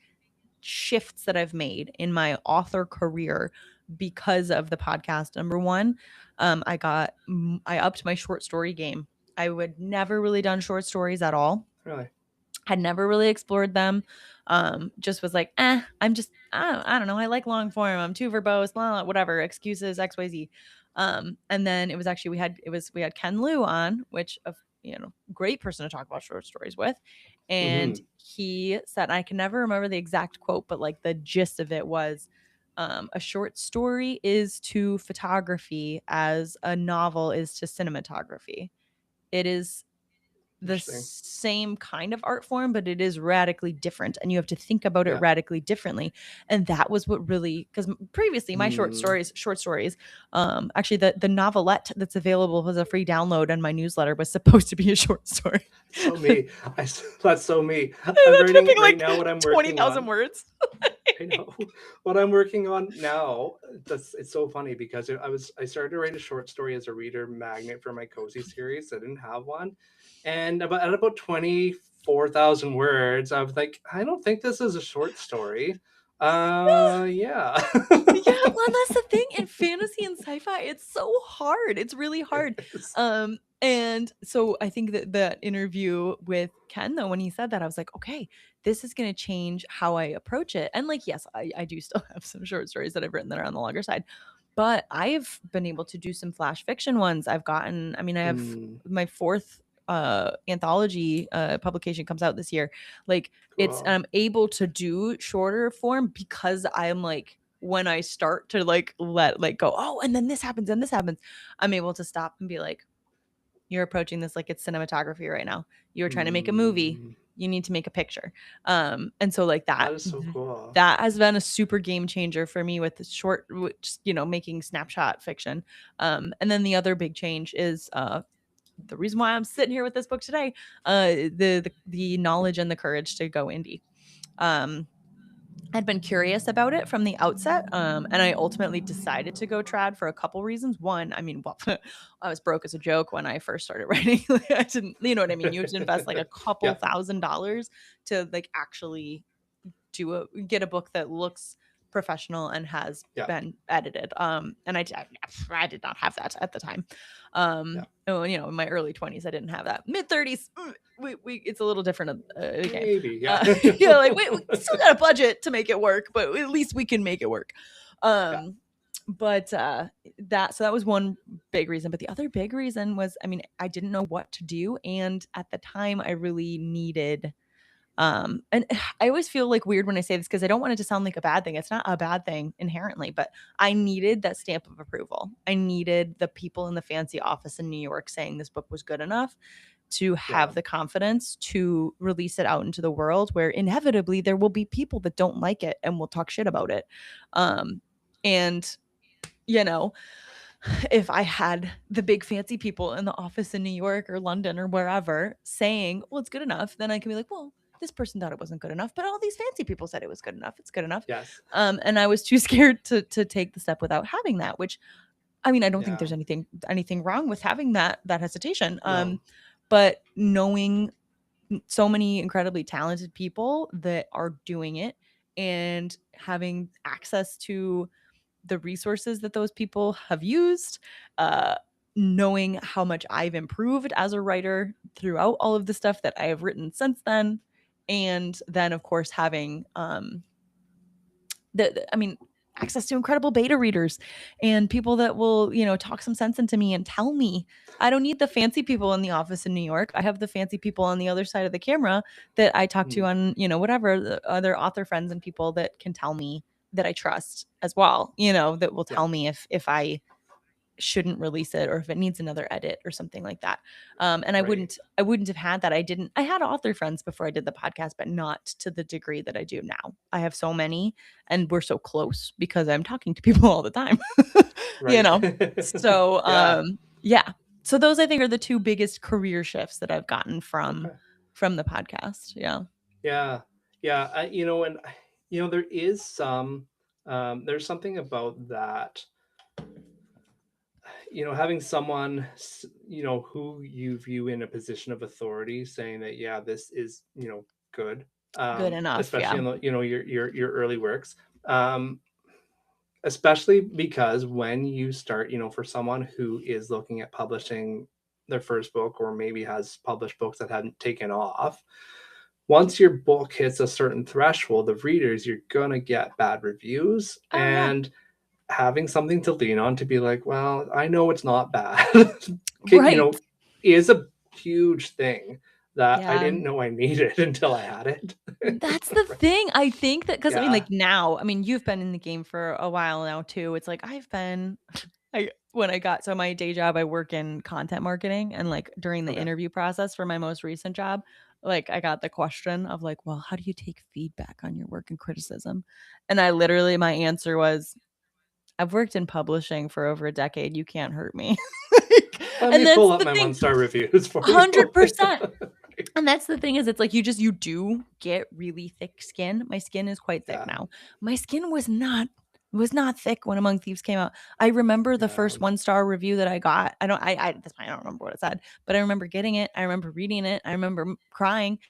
shifts that I've made in my author career because of the podcast. Number one, I upped my short story game. I would never really done short stories at all. Really. Had never really explored them. Just was like, I don't know. I like long form. I'm too verbose, blah, blah, whatever, excuses, XYZ. And then we had Ken Liu on, which of great person to talk about short stories with. And Hmm. he said, I can never remember the exact quote, but like the gist of it was a short story is to photography as a novel is to cinematography. It is the Interesting. same kind of art form, but it is radically different, and you have to think about it Yeah. radically differently. And that was what really, because previously my Mm. short stories, actually the novelette that's available as a free download and my newsletter was supposed to be a short story. So me. That's so me. I'm That's writing tripping right like now what I'm working 20,000 on. words. I know what I'm working on now. It's so funny because I started to write a short story as a reader magnet for my cozy series. I didn't have one, and at about 24,000 words, I was like, I don't think this is a short story. Yeah. Yeah, well, that's the thing in fantasy and sci-fi, it's so hard. It's really It hard. is. And so I think that interview with Ken, though, when he said that, I was like, okay, this is going to change how I approach it. And like, yes, I do still have some short stories that I've written that are on the longer side, but I've been able to do some flash fiction ones. I mean, I have Mm, my fourth anthology publication comes out this year. Like cool. I'm able to do shorter form because I'm like, when I start to like let like go, oh, and then this happens and this happens, I'm able to stop and be like, you're approaching this like it's cinematography right now. You're trying to make a movie. Mm, You need to make a picture. And so like that is so cool. that has been a super game changer for me with the short, which, making snapshot fiction. And then the other big change is the reason why I'm sitting here with this book today, the knowledge and the courage to go indie. Um, I'd been curious about it from the outset, and I ultimately decided to go trad for a couple reasons. One, I mean, well, I was broke as a joke when I first started writing. Like, I didn't, you know what I mean? You have to invest like a couple Yeah. $1,000s to like actually get a book that looks professional and has Yeah. been edited. And I did not have that at the time. Yeah. In my early 20s, I didn't have that. Mid 30s, it's a little different again. Maybe. Yeah. Like we still got a budget to make it work, but at least we can make it work. Yeah. Um, but that was one big reason. But the other big reason was, I mean, I didn't know what to do, and at the time, I really needed and I always feel like weird when I say this because I don't want it to sound like a bad thing. It's not a bad thing inherently, but I needed that stamp of approval. I needed the people in the fancy office in New York saying this book was good enough to Yeah. have the confidence to release it out into the world, where inevitably there will be people that don't like it and will talk shit about it. And you know, if I had the big fancy people in the office in New York or London or wherever saying, well, it's good enough, then I can be like, well, this person thought it wasn't good enough, but all these fancy people said it was good enough. It's good enough. Yes. And I was too scared to take the step without having that, which I mean, I don't think Yeah. there's anything wrong with having that hesitation. No. But knowing so many incredibly talented people that are doing it and having access to the resources that those people have used, uh, knowing how much I've improved as a writer throughout all of the stuff that I have written since then, and then of course having I mean, access to incredible beta readers and people that will, talk some sense into me and tell me. I don't need the fancy people in the office in New York. I have the fancy people on the other side of the camera that I talk to Mm. on, whatever, the other author friends and people that can tell me, that I trust as well, that will Yeah. tell me if I shouldn't release it or if it needs another edit or something like that. And I Right. wouldn't have had that. I had author friends before I did the podcast, but not to the degree that I do now. I have so many, and we're so close because I'm talking to people all the time. you Right. know. So Yeah. yeah. So those I think are the two biggest career shifts that I've gotten Okay. from the podcast. Yeah. Yeah. Yeah. And there is there's something about that, having someone, who you view in a position of authority saying that, yeah, this is, good, Good enough. especially Yeah. in the, your early works. Um, Especially because when you start, for someone who is looking at publishing their first book or maybe has published books that hadn't taken off, once your book hits a certain threshold of readers, you're going to get bad reviews. Oh yeah. And having something to lean on to be like, well, I know it's not bad, Right. is a huge thing that I Yeah. didn't know I needed until I had it. That's the Right. thing. I think that because I mean, Yeah. like now, I mean, you've been in the game for a while now too. It's like I've been, when I got so my day job, I work in content marketing, and like during the Okay. interview process for my most recent job, like I got the question of like, well, how do you take feedback on your work and criticism? And I literally, my answer was, I've worked in publishing for over a decade. You can't hurt me. Let And me that's pull up the my thing. 1-star reviews for you. 100%. Right. And that's the thing is it's like you do get really thick skin. My skin is quite thick Yeah. now. My skin was not thick when Among Thieves came out. I remember the Yeah. first one-star review that I got. I at this point I don't remember what it said, but I remember getting it. I remember reading it. I remember crying.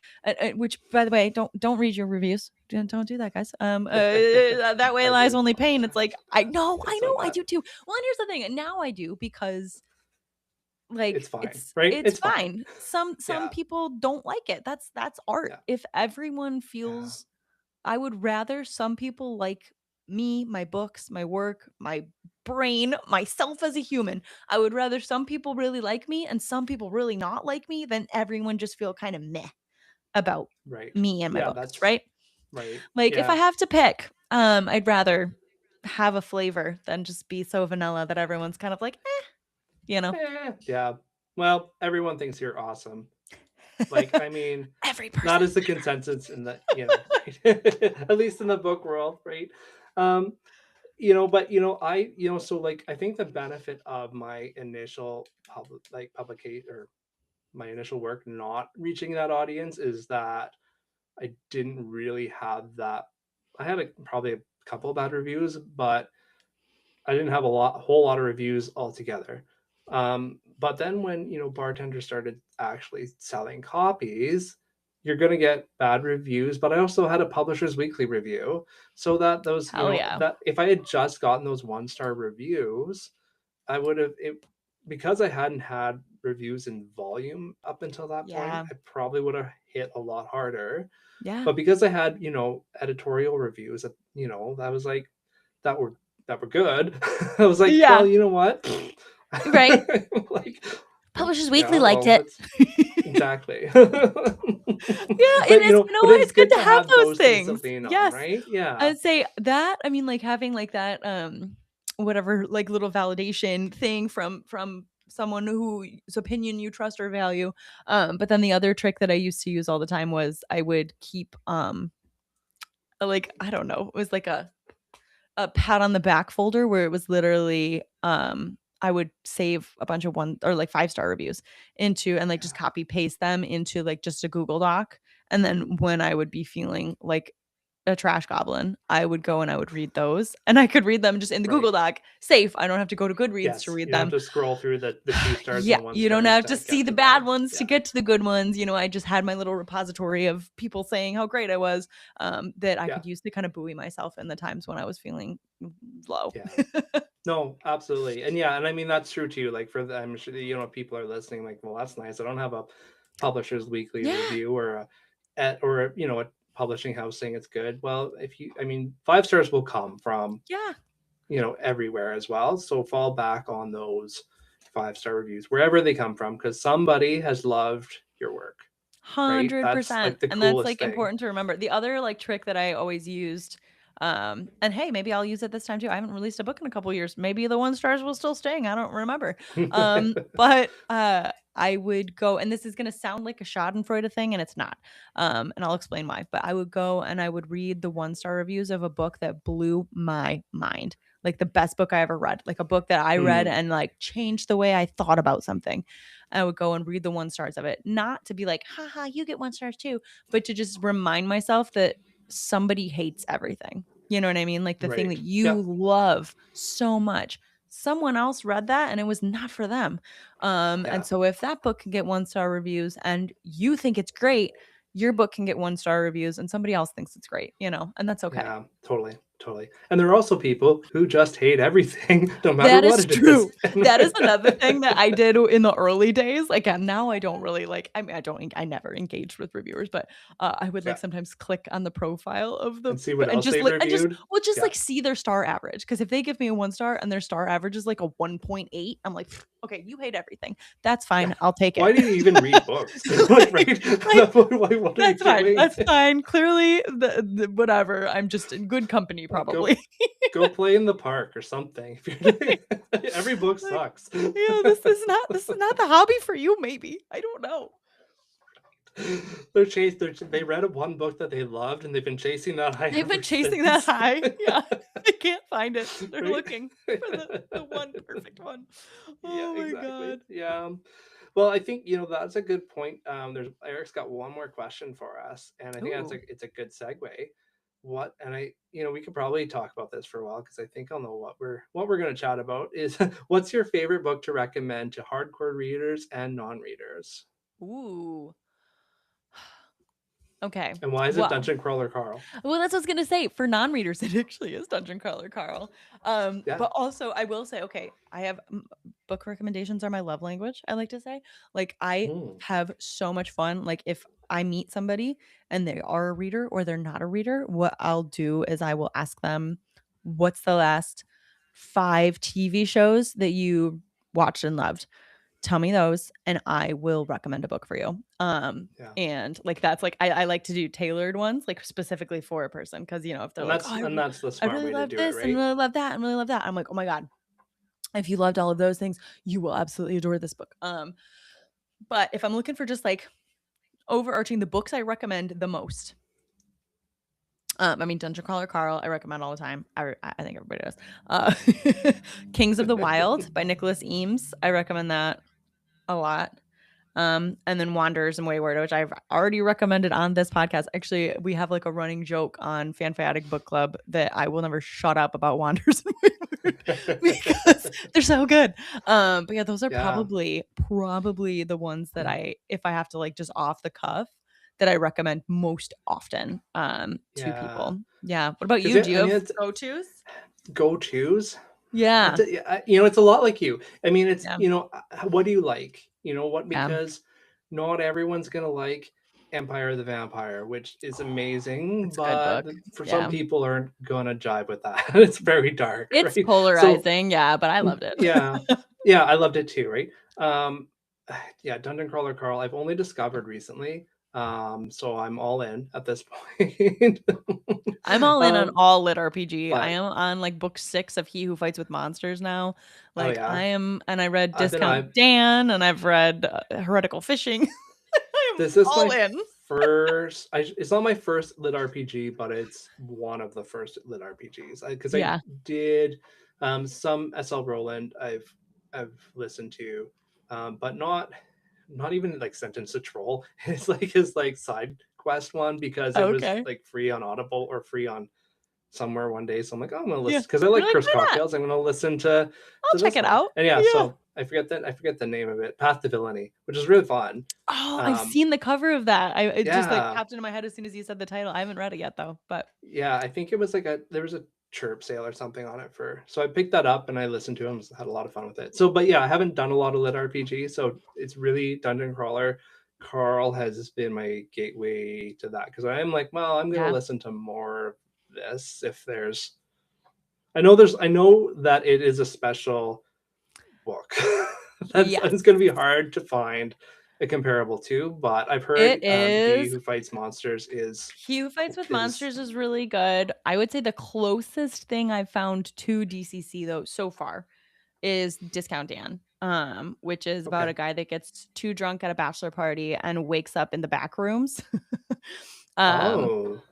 Which by the way, don't read your reviews. Don't do that, guys. That way I lies do. only pain. It's like It's so I bad. do too. Well, and here's the thing. Now I do because like It's fine, it's right? it's It's fine. fine. Some Yeah. people don't like it. That's art. Yeah. If everyone Yeah. feels, I would rather some people like me, my books, my work, my brain, myself as a human. I would rather some people really like me and some people really not like me than everyone just feel kind of meh about Right. me and my Yeah, books, that's right? right. Like if I Yeah. have to pick, I'd rather have a flavor than just be so vanilla that everyone's kind of like, you know. Yeah. Well, everyone thinks you're awesome. Like, I mean, Every not person. as the consensus in the, right? At least in the book world, right? Um, but so like I think the benefit of my initial publication or my initial work not reaching that audience is that I didn't really have that. I had probably a couple of bad reviews, but I didn't have whole lot of reviews altogether. But then when bartenders started actually selling copies, you're going to get bad reviews, but I also had a Publishers Weekly review. So that those, Hell yeah. that if I had just gotten those 1-star reviews, I would have it because I hadn't had reviews in volume up until that point, Yeah. I probably would have hit a lot harder. Yeah. But because I had, editorial reviews that, that was like that were that were good, I was like, well, Yeah. you know what? Right. Like, Publishers yeah, Weekly liked well, it. that's exactly. Yeah, But but it's it's good good to to have have those those things to things. lean on, Yes. right? Yeah. I'd say that, I mean, like, having, like, that, whatever, like, little validation thing from someone whose opinion you trust or value, but then the other trick that I used to use all the time was I would keep, like, I don't know, it was like a pat on the back folder where it was literally, I would save a bunch of 1 or, like, 5-star reviews into and, like, just Yeah. copy paste them into, like, just a Google Doc, and then when I would be feeling like a trash goblin, I would go and I would read those, and I could read them just in the Right. Google Doc, safe, I don't have to go to Goodreads to Yes. read You don't have them. to scroll through the 2 stars and Yeah, the 1 you don't stars have to to see get the to bad them. ones to Yeah. get to the good ones, I just had my little repository of people saying how great I was, that I Yeah. could use to kinda buoy myself in the times when I was feeling low. Yeah. No, absolutely. And yeah, and I mean that's true too. Like for the I'm sure people are listening like, well, that's nice. I don't have a Publishers Weekly Yeah, review or a publishing house saying it's good. Well, if you I mean 5 stars will come from, yeah, everywhere as well. So fall back on those 5-star reviews wherever they come from because somebody has loved your work, right? That's 100%, like the and that's, coolest like, thing. important to remember. The other, like, trick that I always used, and hey, maybe I'll use it this time too. I haven't released a book in a couple years. Maybe the 1 stars will still sting, I don't remember. But, I would go and this is gonna sound like a schadenfreude thing, and it's not, and I'll explain why, but I would go and I would read the 1-star reviews of a book that blew my mind, like, the best book I ever read, like, a book that I read Hmm, and, like, changed the way I thought about something. I would go and read the 1 stars of it, not to be like, "Haha, you get 1 stars too," but to just remind myself that somebody hates everything. You know what I mean? Like the thing right. that you Yep. love so much, someone else read that and it was not for them. And Yeah. so if that book can get 1-star reviews and you think it's great, your book can get 1-star reviews and somebody else thinks it's great, and that's okay. Yeah, totally, totally. And there are also people who just hate everything no matter That what is it is. true. That is another thing that I did in the early days. Like, now I don't really like I mean, I never engaged with reviewers, but, I would, like, Yeah, sometimes click on the profile of the and see what and else just they've like and just reviewed. well, just, Yeah, like, see their star average. Because if they give me a 1 star and their star average is, like, a 1.8, I'm like, "Okay, you hate everything. That's yeah. fine. I'll take it." Why do you even read books? Like, Like right? like, What are you that's fine. doing? That's fine. Clearly, the whatever, I'm just in good company Like, go probably. go play in the park or something. If you're every book Like, sucks. this is not the hobby for you, maybe. I don't know. They read a one book that they loved, and they've been chasing that high They've been ever chasing that since. high. Yeah. They can't find it. They're Right? looking for the one perfect one. Yeah, Oh my exactly. god. Yeah. Well, I think that's a good point. There's Eric's got one more question for us, and I think Ooh. it's a good segue. What and I we could probably talk about this for a while because I think I'll know what we're going to chat about is what's your favorite book to recommend to hardcore readers and non-readers, Ooh. Okay. and why is it Well, Dungeon Crawler Carl? Well, that's what I was gonna say. For non-readers, it actually is Dungeon Crawler Carl. Yeah. But also I will say, okay, I have book recommendations are my love language, I like to say. Like I Hmm. have so much fun. Like if I meet somebody and they are a reader or they're not a reader, what I'll do is I will ask them, what's the last 5 TV shows that you watched and loved? Tell me those and I will recommend a book for you. Yeah. And like that's like I like to do tailored ones like specifically for a person because if they're And like, oh, that's the I smart really way to love do it, this and right? really love that and really love that. I'm like, oh my god, if you loved all of those things, you will absolutely adore this book. But if I'm looking for just like overarching the books I recommend the most, I mean, Dungeon Crawler Carl, I recommend all the time. I think everybody does. Kings of the Wild by Nicholas Eames, I recommend that a lot. And then Wanderers and Wayward, which I've already recommended on this podcast. Actually, we have like a running joke on Fanfiatic Book Club that I will never shut up about Wanderers and Wayward because they're so good. But yeah, those are Yeah. probably the ones that if I have to like just off the cuff that I recommend most often to Yeah. people. Yeah. What about 'Cause you? Do you I mean, have it's go-tos? go-tos. Yeah. It's a lot like you. I mean, it's, Yeah. what do you like? You know what? Yeah. Because not everyone's gonna like Empire of the Vampire, which is amazing, It's a good but book. for some Yeah. people aren't gonna jive with that. It's very dark, It's right? So, polarizing, yeah, but I loved it. yeah, yeah, I loved it too, right? Um, yeah, Dungeon Crawler Carl, I've only discovered recently, so I'm all in at this point. I'm all in on um, all lit RPG. I but am on like book 6 of He Who Fights with Monsters now. oh Like I yeah, am, and I read I've been Discount I Dan, and I've read Heretical Fishing. I am This is all my in. first it's not my first lit RPG, but it's one of the first lit RPGs. Because I Yeah. did, some SL Roland I've listened to, but not even, like, Sentence to Troll. It's, like, his, like, side quest one because it was, Okay. like, free on Audible or free on somewhere one day, so I'm like, "Oh, I'm gonna Yeah. listen because I You're like like, Cursed "Why not? Cocktails, I'm gonna listen I'll to check this it one." out." And yeah, Yeah. so I forget the name of it, Path to Villainy, which is really fun. Oh, I've Um, seen the cover of that. It just like yeah. popped into my head as soon as you said the title. I haven't read it yet though, but Yeah, I think it was like there was a chirp sale or something on it for so I picked that up and I listened to him, had a lot of fun with it. So, but yeah, I haven't done a lot of lit RPG, so it's really Dungeon Crawler. Carl has been my gateway to that because I am like, well, I'm gonna yeah. listen to more of this if there's. I know that it is a special book. Yes. That's gonna be hard to find a comparable to, but I've It heard He is. Who Fights Monsters He Who Fights with is Monsters is really good. I would say the closest thing I've found to DCC though so far is Discount Dan, which is about okay. a guy that gets too drunk at a bachelor party and wakes up in the back rooms. um, Oh,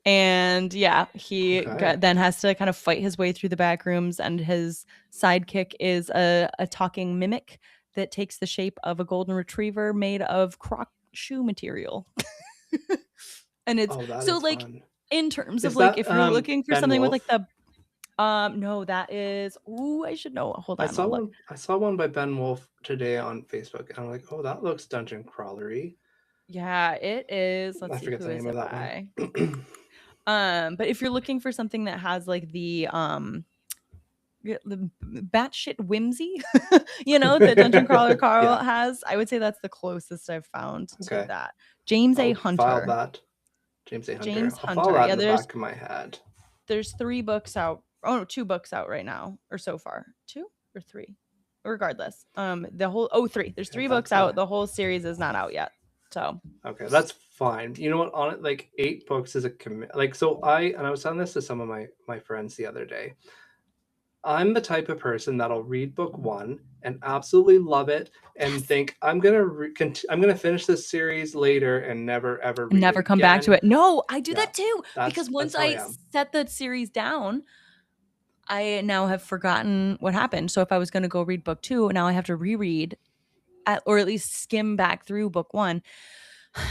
and yeah, okay. then has to kind of fight his way through the back rooms, and his sidekick is a talking mimic that takes the shape of a golden retriever made of croc shoe material. And it's Oh, that so is like fun. in terms of Is like that, if you're looking for Ben something with like Wolf? the no, that is ooh, I should know. Hold on, I'll look. I saw one by Ben Wolf today on Facebook, and I'm like, "Oh, that looks dungeon crawlery." Yeah, it is. Let's I see, forget who the is name of it that one. by? But if you're looking for something that has like the batshit whimsy, that Dungeon Crawler Carl Yeah, has, I would say that's the closest I've found to okay. that. James A. I'll file Hunter. that. James A. Hunter. James I'll file Hunter. that Yeah, in the there's back of my head. there's 3 books out. Oh, no, 2 books out right now or so far. 2 or 3? Regardless. The whole oh, 3. There's Yeah, 3 books that's, out. The whole series is not out yet. So, okay, that's fine. You know what? On it, like 8 books is a commit. Like, so I was telling this to some of my friends the other day. I'm the type of person that'll read book 1 and absolutely love it and yes. think I'm gonna finish this series later and never ever read it Never come back to again. it. No, I do Yeah, that too because once that's how I I am. set the series down, I now have forgotten what happened. So if I was going to go read book 2, now I have to reread or at least skim back through book 1.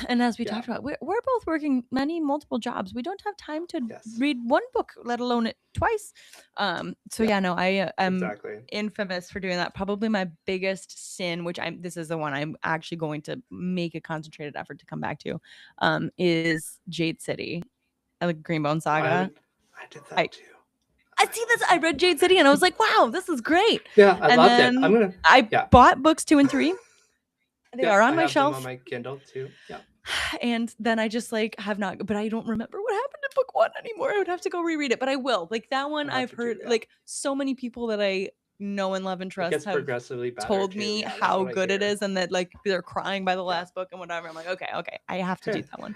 And as we Yeah. talked about, we're both working multiple jobs. We don't have time to Yes. read one book, let alone it twice. So Yeah. yeah, no, I am Exactly. infamous for doing that. Probably my biggest sin, which this is the one I'm actually going to make a concentrated effort to come back to, is Jade City, like Greenbone Saga. I did I that too. I see this. I read Jade City and I was like, wow, this is great. Yeah, I And loved it. I'm then gonna I yeah. bought books 2 and 3. They are Yep, on I my have them on shelf. my Kindle too. Yeah. And then I just like have not, but I don't remember what happened to book 1 anymore. I would have to go reread it, but I will. Like that one I'll have I've to do, heard yeah. like so many people that I know and love and It trust gets have progressively better told too. me Yeah, that's how what I good it hear. is and that like they're crying by the Yeah. last book and whatever. I'm like, okay, okay, I have to do that one.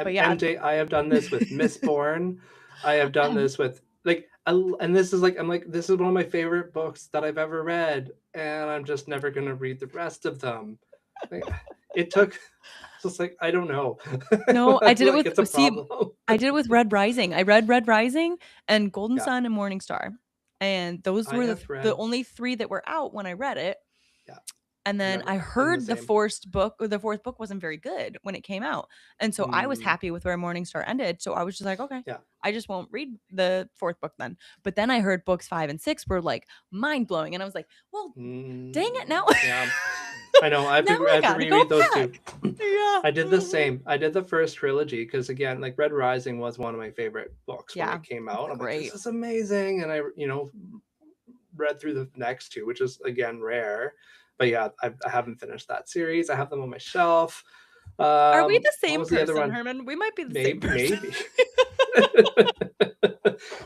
But yeah, MJ, I have done this with Mistborn. I have done this with and this is like I'm like this is one of my favorite books that I've ever read, and I'm just never gonna read the rest of them. Like, it took just like I don't know. no, I did it Like with it's a see, problem. I did it with Red Rising. I read Red Rising and Golden Yeah, Sun and Morning Star. And those I were have the read. only 3 that were out when I read it. Yeah, And then I never. I'm the heard same. the 4th book wasn't very good when it came out. And so I was Mm, happy with where Morningstar ended. So I was just like, okay, yeah. I just won't read the 4th book then. But then I heard books 5 and 6 were like mind blowing. And I was like, well, dang it Mm, now. yeah. I know. Now I I have to gotta go reread those too. back. Yeah. I did the Mhm. same. I did the first trilogy because again, like Red Rising was one of my favorite books when Yeah. it came It's out. I'm like, this great. is amazing, and I, read through the next two, which is again rare. But yeah, I haven't finished that series. I have them on my shelf. Are we the What same was the other person, one? Herman? We might be the same Maybe, person. maybe.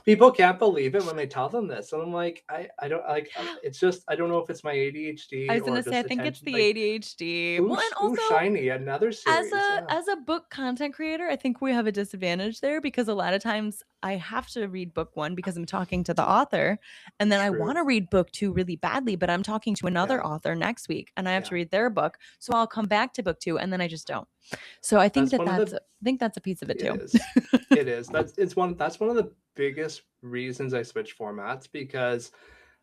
People can't believe it when I tell them this, and I'm like, I don't like. Yeah. It's just I don't know if it's my I ADHD was or gonna say, I just think it's attention. the Like, ADHD. Well, and ooh, also shiny, another series. Yeah, as a book content creator, I think we have a disadvantage there because a lot of times I have to read book 1 because I'm talking to the author, and then I true. wanna read book 2 really badly, but I'm talking to another Yeah, author next week, and I have to yeah. read their book, so I'll come back to book 2, and then I just don't. So I think That's that one of the. I think that's a piece of it It too. is. It is. That's one of the biggest reasons I switched formats because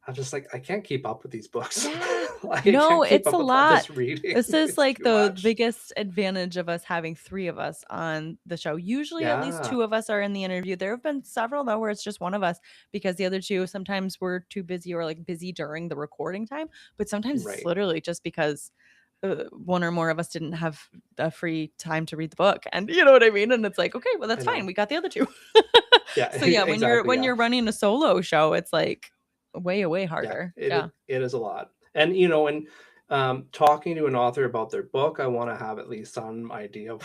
I'm just like I can't keep up with these books. Yeah. Like I No, can't keep it's up a with all lot. this reading. This is It's like too the much. biggest advantage of us having 3 of us on the show. Usually at least Yeah, 2 of us are in the interview. There have been several though where it's just one of us because the other 2 sometimes we're too busy or like busy during the recording time, but sometimes it's right. literally just because one or more of us didn't have a free time to read the book and you know what I mean and it's like okay well I that's fine know. we got the other 2. Yeah, So yeah exactly. when Yeah. you're running a solo show it's like way Yeah, harder. Yeah. it is a lot. And, and, talking to an author about their book, I wanna have at least some idea of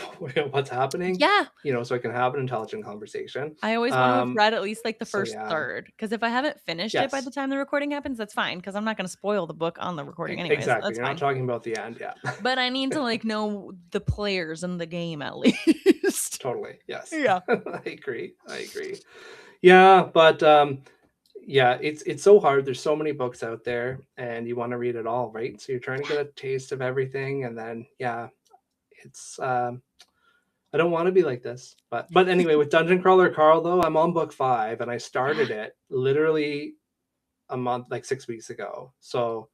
what's happening, Yeah. so I can have an intelligent conversation. I always want to have read at least like the So first yeah. third because if I haven't finished it by the Yes, time the recording happens, that's fine because I'm not going to spoil the book on the recording anyways. exactly. That's You're not fine. talking about the end, yeah. But I need to like know the players in the game at least. Totally, yes. Yeah. I agree. Yeah, but, yeah, it's so hard, there's so many books out there, and you wanna read it all, right? So you're trying to get a taste of everything, and then, yeah, it's, I don't wanna be like this, but anyway, with Dungeon Crawler Carl, though, I'm on book 5, and I Yeah. started it literally a month, like 6 weeks ago. So,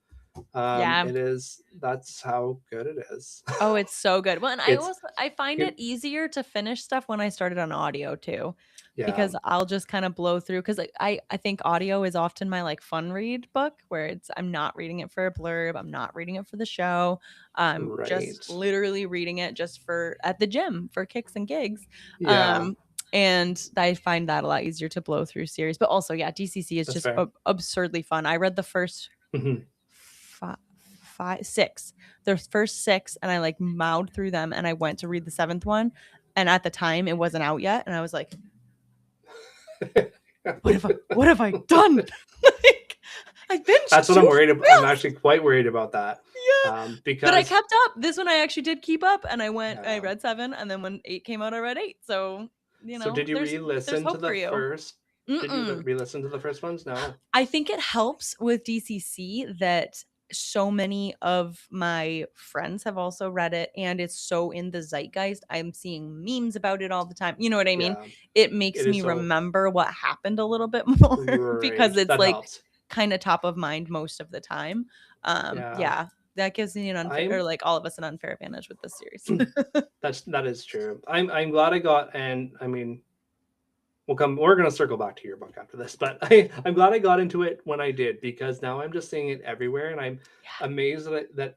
Yeah. it is that's how good it is. Oh, it's so good. Well, and I It's also I find it it easier to finish stuff when I started on audio too, yeah, because I'll just kind of blow through because like, I think audio is often my like fun read book where it's I'm not reading it for a blurb, I'm not reading it for the show, I'm just right. literally reading it just for at the gym for kicks and gigs. Yeah, Um, and I find that a lot easier to blow through series, but also yeah, DCC is that's just fair. absurdly fun. I read the first Mhm. five, five, six. There's first six, and I like mowed through them, and I went to read the seventh one, and at the time it wasn't out yet, and I was like, what have I done? Like I binged That's what too I'm worried about. I'm fast. actually quite worried about that, Yeah, but I because kept up. This one I actually did keep up, and I yeah. read seven, and then when eight came out, I read eight. So So did you there's re-listen to hope for the you. first did you Mm-mm. re-listen to the first ones? No. I think it helps with DCC that so many of my friends have also read it and it's so in the zeitgeist. I'm seeing memes about it all the time. You know what I mean? Yeah, It it makes is me so remember what happened a little bit more because right. it's That like helps. kind of top of mind most of the time. Yeah. Yeah, that gives me an unfair or I'm like all of us an unfair advantage with this series. that is true. I'm glad I got and I mean, we're gonna circle back to your book after this, but I'm glad I got into it when I did because now I'm just seeing it everywhere and I'm Yeah. amazed that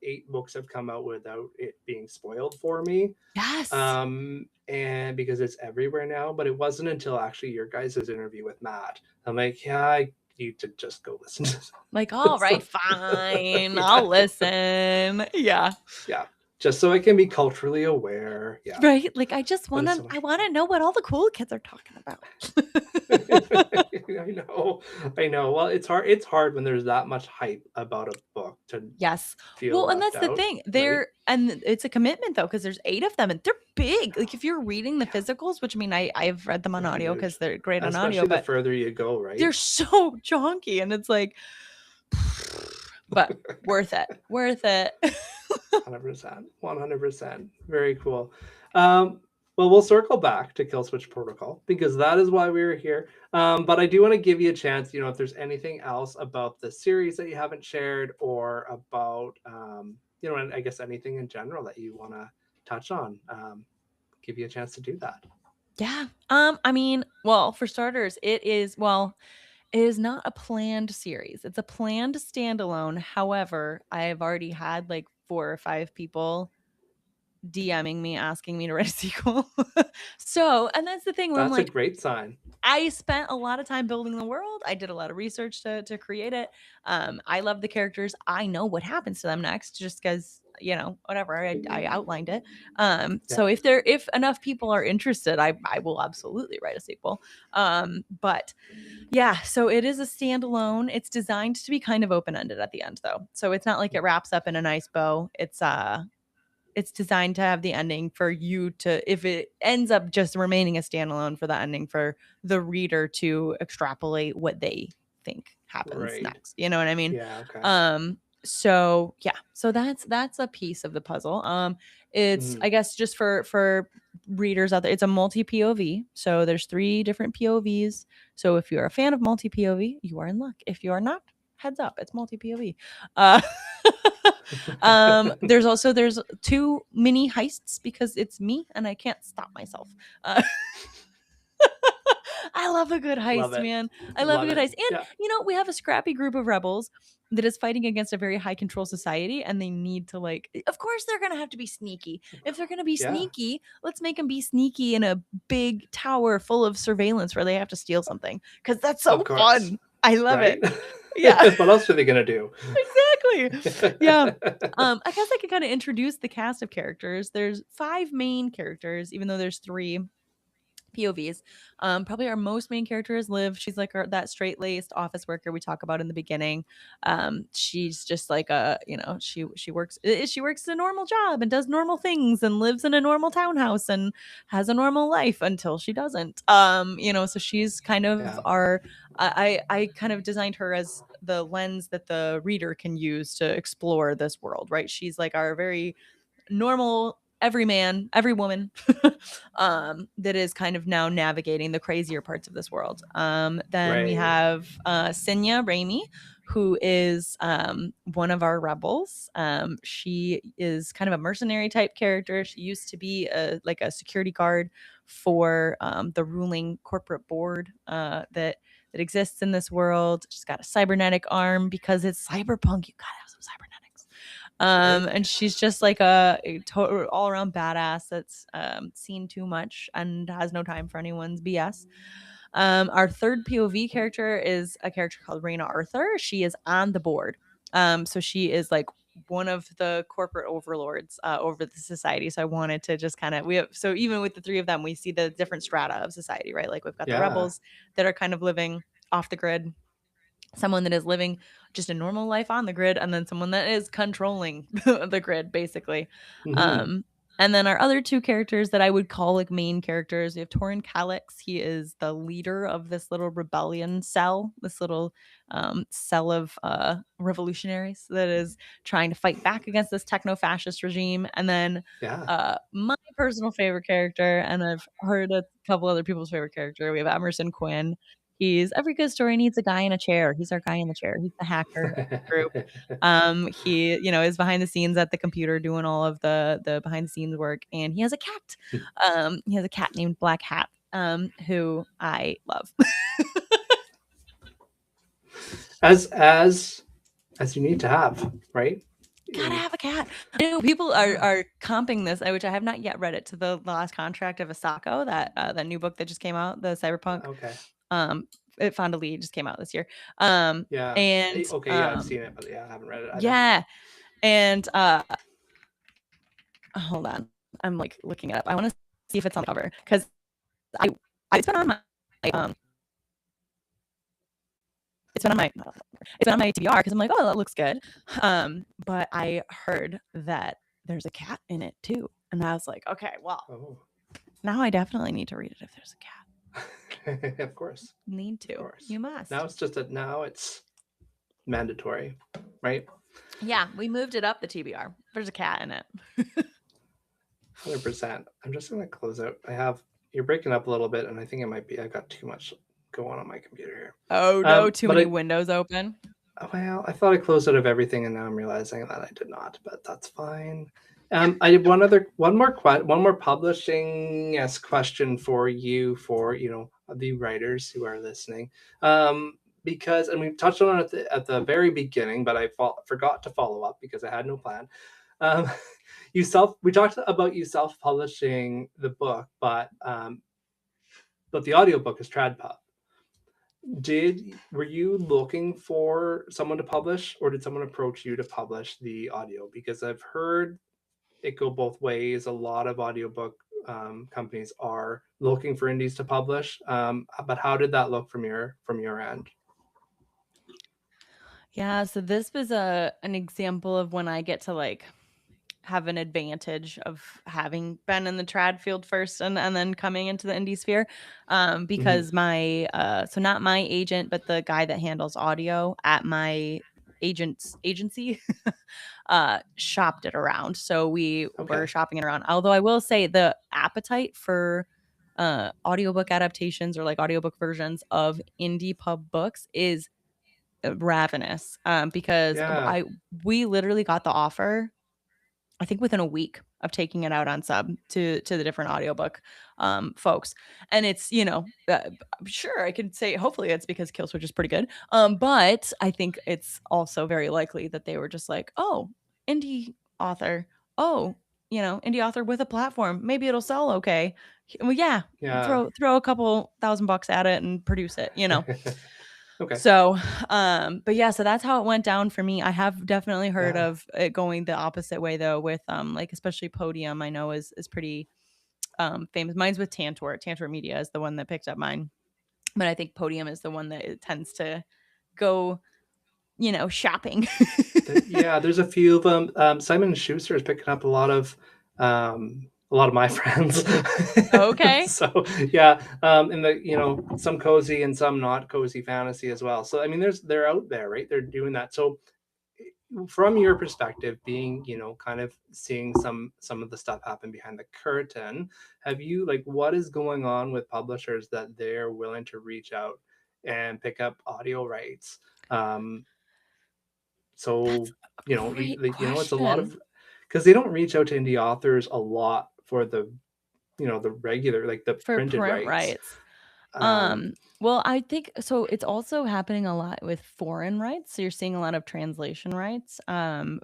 8 books have come out without it being spoiled for me. Yes. And because it's everywhere now, but it wasn't until actually your guys' interview with Matt. I'm like, yeah, I need to just go listen to Like, all this. right, fine. Yeah, I'll listen. Yeah. yeah, just so I can be culturally aware. Yeah, Right? Like, but it's so I much wanna know what all the cool kids are talking about. I know. Well, it's hard when there's that much hype about a book to Yes. feel Well, and left that's the out, thing. right? It's a commitment though, because there's 8 of them and they're big. Like, if you're reading the Yeah, physicals, which I mean, I've read them on they're audio because 'cause huge, they're great on audio, especially the but further you go, they're right? so chonky and it's like but worth it. Worth it. 100%, 100%. Very cool. Um, well, we'll circle back to Kill Switch Protocol because that is why we were here. But I do want to give you a chance, if there's anything else about the series that you haven't shared or about, and I guess anything in general that you want to touch on, give you a chance to do that. Yeah. I mean, well, for starters, it is well, It is not a planned series. It's a planned standalone. However, I've already had like 4 or 5 people DMing me asking me to write a sequel. So, and that's the thing where I'm That's a like, great sign. I spent a lot of time building the world. I did a lot of research to create it. I love the characters. I know what happens to them next, just because whatever I outlined it. Yeah. So if enough people are interested, I will absolutely write a sequel. But yeah, so it is a standalone. It's designed to be kind of open ended at the end, though. So it's not like it wraps up in a nice bow. It's designed to have the ending for you to, if it ends up just remaining a standalone, for the ending for the reader to extrapolate what they think happens Right. next. You know what I mean? Yeah. Okay. So yeah, so that's a piece of the puzzle. It's, Mhm. I guess, just for readers out there, it's a multi POV. So there's 3 different POVs. So if you're a fan of multi POV, you are in luck. If you are not, heads up, it's multi POV. Uh there's 2 mini heists because it's me and I can't stop myself. Uh, I love a good Love heist, it. man. I love a Love good it. heist. And Yeah. we have a scrappy group of rebels that is fighting against a very high control society, and they need to, like, of course they're going to have to be sneaky. If they're going to be Yeah. sneaky, let's make them be sneaky in a big tower full of surveillance where they have to steal something, cuz that's Of so course. fun. I love Right? it. Yeah. What else are they gonna do? Exactly. Yeah. I guess I could kind of introduce the cast of characters. There's 5 main characters, even though there's 3 POVs. Probably our most main character is Liv. She's like that straight laced office worker we talk about in the beginning. She's just like she works a normal job and does normal things and lives in a normal townhouse and has a normal life until she doesn't. So she's kind of Yeah. our. I kind of designed her as the lens that the reader can use to explore this world. Right? She's like our very normal every man, every woman that is kind of now navigating the crazier parts of this world. Then we Right. have Sinya Raimi, who is one of our rebels. She is kind of a mercenary type character. She used to be like a security guard for the ruling corporate board that exists in this world. She's got a cybernetic arm because it's cyberpunk. You gotta have some cybernetics. Right. And she's just like a total all around badass that's seen too much and has no time for anyone's BS. Our third POV character is a character called Raina Arthur. She is on the board. So she is like one of the corporate overlords over the society. So I wanted to just kind of so even with the 3 of them, we see the different strata of society, right? Like we've got the Yeah. rebels that are kind of living off the grid, someone that is living just a normal life on the grid, and then someone that is controlling the grid, basically. Mhm. Um, and then our other 2 characters that I would call like main characters, we have Torin Calix. He is the leader of this little rebellion cell, this little cell of revolutionaries that is trying to fight back against this techno fascist regime. And then Yeah. my personal favorite character, and I've heard a couple other people's favorite character, we have Emerson Quinn. He's every good story needs a guy in a chair. He's our guy in the chair. He's the hacker of the group. He, is behind the scenes at the computer doing all of the behind the scenes work, and he has a cat. He has a cat named Black Hat, who I love. As you need to have, right? Gotta In have a cat. I know people are comping this, which I have not yet read it, to the last contract of Asako, that new book that just came out, the cyberpunk. Okay. Um, it found a lead just came out this year. Yeah. And Okay, yeah, I've seen it, but yeah, I haven't read it either. yeah, and hold on, I'm like looking it up. I want to see if it's on the cover because I, it's been on my um it's been on my TBR because I'm like, oh, that looks good. But I heard that there's a cat in it too, and I was like, okay, well, Oh. now I definitely need to read it if there's a cat. Of course. Need Of to. course. You must. Now it's mandatory, right? Yeah, we moved it up the TBR. There's a cat in it. 100%. I'm just gonna close out. You're breaking up a little bit, and I think it might be I've got too much going on my computer here. Oh no, too But many windows open. well, I thought I closed out of everything, and now I'm realizing that I did not. But that's fine. I did one more publishing question for you, for the writers who are listening. because, and we touched on it at the very beginning, but I forgot to follow up because I had no plan. Um, we talked about you self publishing the book, but the audiobook is TradPub. Were you looking for someone to publish, or did someone approach you to publish the audio? Because I've heard it go both ways. A lot of audiobook companies are looking for indies to publish. But how did that look from your end? Yeah, so this was an example of when I get to like have an advantage of having been in the trad field first and then coming into the indie sphere. Mhm. Because my so not my agent, but the guy that handles audio at my agent's agency shopped it around. So we were Okay. shopping it around. Although I will say the appetite for audiobook adaptations or like audiobook versions of indie pub books is ravenous. Because Yeah. I we literally got the offer I think within a week of taking it out on sub to the different audiobook folks. And it's, sure I could say hopefully it's because Kill Switch is pretty good. But I think it's also very likely that they were just like, "Oh, indie author. Oh, indie author with a platform. Maybe it'll sell okay. Well, yeah, Yeah. throw a couple $1,000 at it and produce it." Okay. So, but yeah, so that's how it went down for me. I have definitely heard Yeah. of it going the opposite way though, with like especially Podium. I know is pretty famous. Mine's with Tantor. Tantor Media is the one that picked up mine, but I think Podium is the one that it tends to go, shopping. Yeah, there's a few of them. Simon and Schuster is picking up a lot of my friends. Okay. So yeah, and some cozy and some not cozy fantasy as well. So I mean, they're out there, right? They're doing that. So from your perspective, being kind of seeing some of the stuff happen behind the curtain, have you, like, what is going on with publishers that they're willing to reach out and pick up audio rights? Um, That's so a great it's a lot question. of, because they don't reach out to indie authors a lot for the regular, like the For printed print rights. rights. Um, Well, I think so it's also happening a lot with foreign rights. So you're seeing a lot of translation rights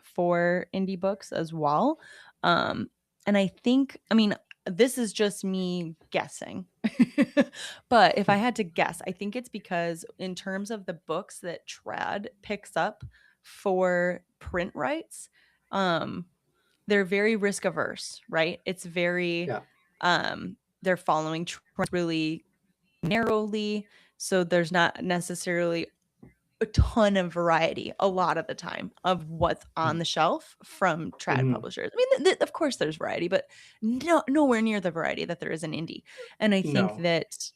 for indie books as well. Um and I mean this is just me guessing. But if I had to guess, I think it's because in terms of the books that Trad picks up for print rights, um they're very risk averse, right? It's very yeah. they're following trends really narrowly, so there's not necessarily a ton of variety a lot of the time of what's on the shelf from trad Mhm. publishers. I mean, of course there's variety, but nowhere near the variety that there is in indie. And I think No. that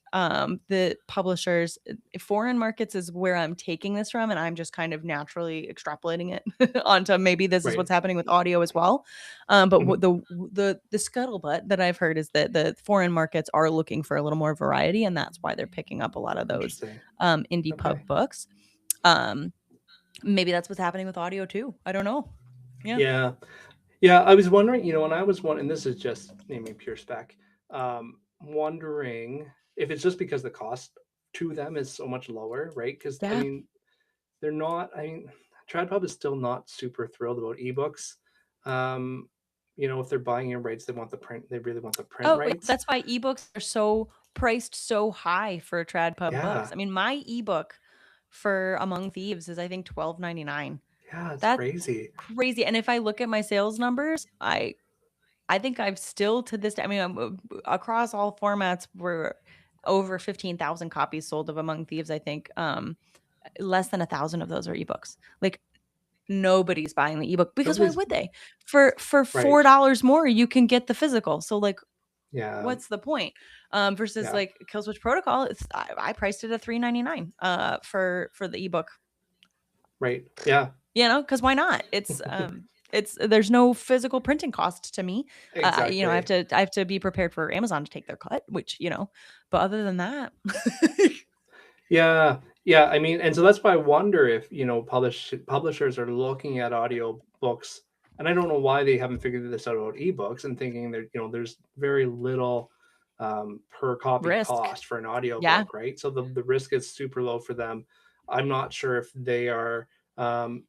the publishers, foreign markets is where I'm taking this from, and I'm just kind of naturally extrapolating it onto maybe this is Right. what's happening with audio as well. But what Mhm. the scuttlebutt that I've heard is that the foreign markets are looking for a little more variety, and that's why they're picking up a lot of those Interesting. indie pub Okay. books. Um, Maybe that's what's happening with audio too. I don't know. Yeah. Yeah. Yeah, I was wondering, when I was one, and this is just naming pure spec, wondering if it's just because the cost to them is so much lower, right? Because I Yeah. mean, they're not. I mean, TradPub is still not super thrilled about ebooks. Um, if they're buying your rights, they want the print. They really want the print Oh, yeah, rights. that's why ebooks are so priced so high for trad pub books. Yeah, I mean, my ebook for Among Thieves is I think 12.99. yeah, it's That's crazy. crazy. And if I look at my sales numbers, I think I've still to this day, I mean, across all formats, we're over 15,000 copies sold of Among Thieves, I think. Less than 1,000 of those are ebooks. Like nobody's buying the ebook because why Nobody's would they? For right. $4 more, you can get the physical. So like, Yeah, what's the point? Versus yeah, like Killswitch Protocol, I priced it at 3.99 for the ebook. right. Yeah, Because why not? It's there's no physical printing cost to me. I have exactly. to be prepared for Amazon to take their cut, which but other than that, Yeah, yeah. I mean, and so that's why I wonder if publishers are looking at audio books, and I don't know why they haven't figured this out about ebooks and thinking that there's very little per copy risk. cost for an Yeah. audiobook, right? So the risk is super low for them. I'm not sure if they are. Um,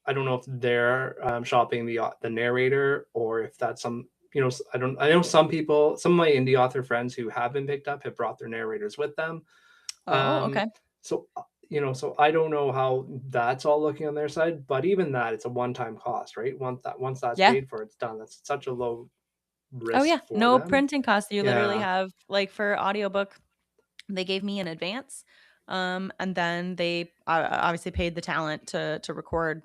I don't know if they're shopping the narrator, or if that's some, I don't, I know some people, some of my indie author friends who have been picked up have brought their narrators with them. Oh, Um, okay. so so I don't know how that's all looking on their side, but even that, it's a one-time cost, right? Once that's Yeah. paid for, it's done. That's such a low Oh, risk yeah. for No them. printing costs. You literally Yeah, have like for audiobook, they gave me an advance, and then they obviously paid the talent to record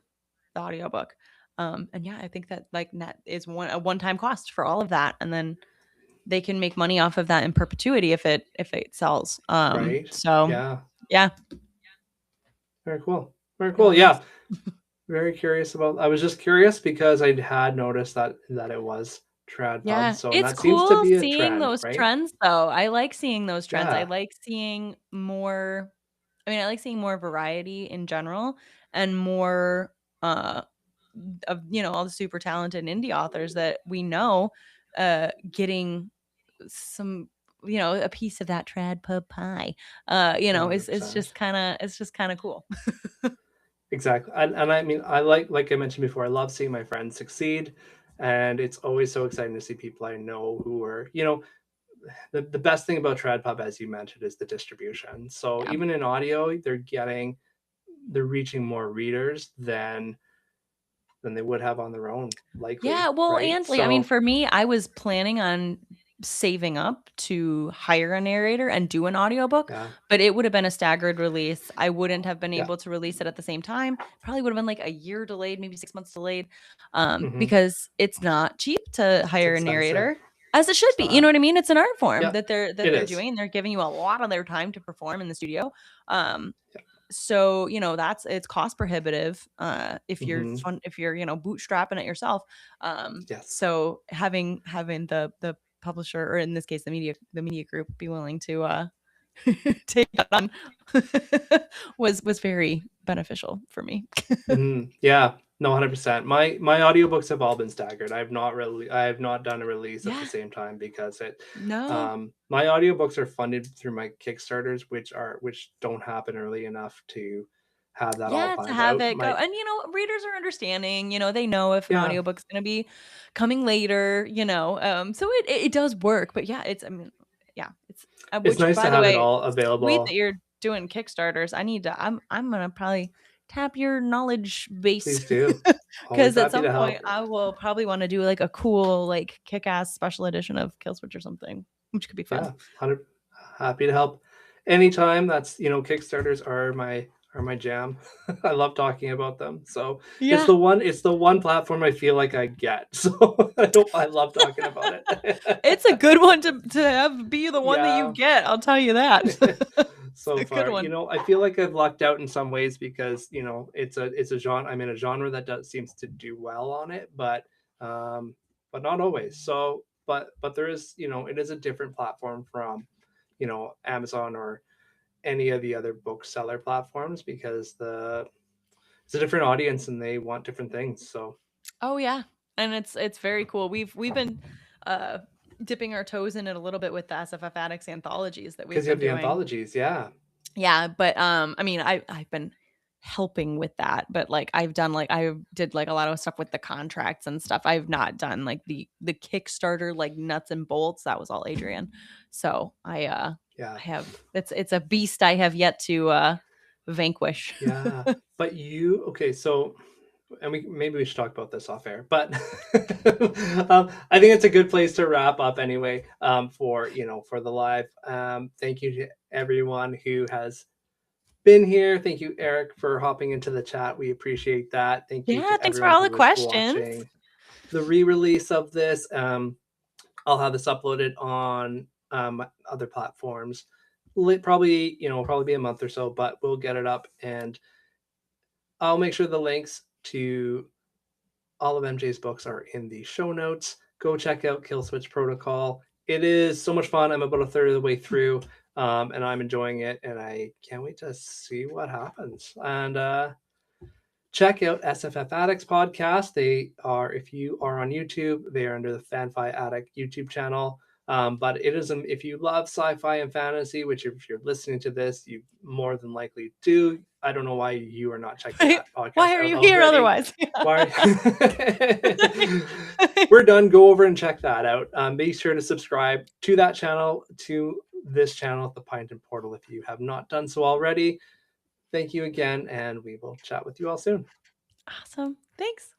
the audiobook. And yeah, I think that like net is a one-time cost for all of that, and then they can make money off of that in perpetuity if it sells. right. So Yeah, yeah, very cool. Very real cool. nice. Yeah, very curious about. I was just curious because I had noticed that it was trad pub. Yeah, So, and it's that seems to cool be a seeing trend, those right? trends though. I like seeing those trends. I Yeah, like seeing more I like seeing more variety in general and more uh of all the super talented indie authors that we know getting some a piece of that trad pub pie. It's 100%. just kind of cool. Exactly. And I mean, I like I mentioned before, I love seeing my friends succeed. And it's always so exciting to see people I know who are, the best thing about Trad Pub, as you mentioned, is the distribution. So Yeah. even in audio, they're reaching more readers than they would have on their own, Yeah, likely, well, right? and like I mean, So for me, I was planning on saving up to hire a narrator and do an audiobook, yeah, but it would have been a staggered release. I wouldn't have been yeah, able to release it at the same time. Probably would have been like a year delayed, maybe 6 months delayed, hmm, because it's not cheap to it's hire a expensive. narrator, as it should It's be. You know not. what I mean? It's an art form Yeah, that it they're is. doing. They're giving you a lot of their time to perform in the studio. Um, Yeah. so that's it's cost prohibitive Hmm. if you're bootstrapping it yourself. Yes. So having the publisher, or in this case the media group, be willing to take that on was very beneficial for me. Hmm. Yeah. No, 100%. My audiobooks have all been staggered. I have not done a release at the Yeah, same time because no, my audiobooks are funded through my Kickstarters, which don't happen early enough to have that all yeah, to planned have out. it go, My and readers are understanding. They know if an Yeah, audiobook's going to be coming later. So it does work. But yeah, it's I mean, yeah, it's it's which nice to by the have it way, all sweet that available. you're doing Kickstarters. I'm gonna probably tap your knowledge base Please do. Always because at happy some to point help. I will probably want to do like a cool like kick ass special edition of Kill Switch or something, which could be fun. Yeah, 100 happy to help anytime. That's, Kickstarters are my jam. I love talking about them. So Yeah, it's the one platform I feel like I get. So I love talking about it. it's a good one to have be the one that you Yeah. get. I'll tell you that. It's So a good far, one. I feel like I've lucked out in some ways because, it's a genre. I'm in a genre that does seems to do well on it, um but not always. So but there is, it is a different platform from, Amazon or any of the other bookseller platforms because it's a different audience and they want different things. So Oh yeah, and it's very cool. We've been uh dipping our toes in it a little bit with the SFF Addicts anthologies that we've because you been have the doing. anthologies, yeah. Yeah, but I mean, I've been helping with that, but like I did like a lot of stuff with the contracts and stuff. I've not done like the Kickstarter like nuts and bolts. That was all Adrian. So Yeah. I have it's a beast I have yet to vanquish. Yeah. But you okay, so and we should talk about this off air, but I think it's a good place to wrap up anyway. For for the live. Thank you to everyone who has been here. Thank you, Eric, for hopping into the chat. We appreciate that. Thank you Yeah, to thanks for everyone all who the was questions. watching the re-release of this. I'll have this uploaded on other platforms. Probably probably be a month or so, but we'll get it up and I'll make sure the links to all of MJ's books are in the show notes. Go check out Kill Switch Protocol. It is so much fun. I'm about a third of the way through, and I'm enjoying it, and I can't wait to see what happens. And check out SFF Addicts podcast. They are, if you are on YouTube, they are under the FanFi Addict YouTube channel. But it is, if you love sci-fi and fantasy, which if you're listening to this, you more than likely do. I don't know why you are not checking Right? that podcast Why are out you here already. otherwise? Why? Yeah. We're done. Go over and check that out. Be sure to subscribe to that channel, to this channel, the Pint and Portal, if you have not done so already. Thank you again, and we will chat with you all soon. Awesome. Thanks.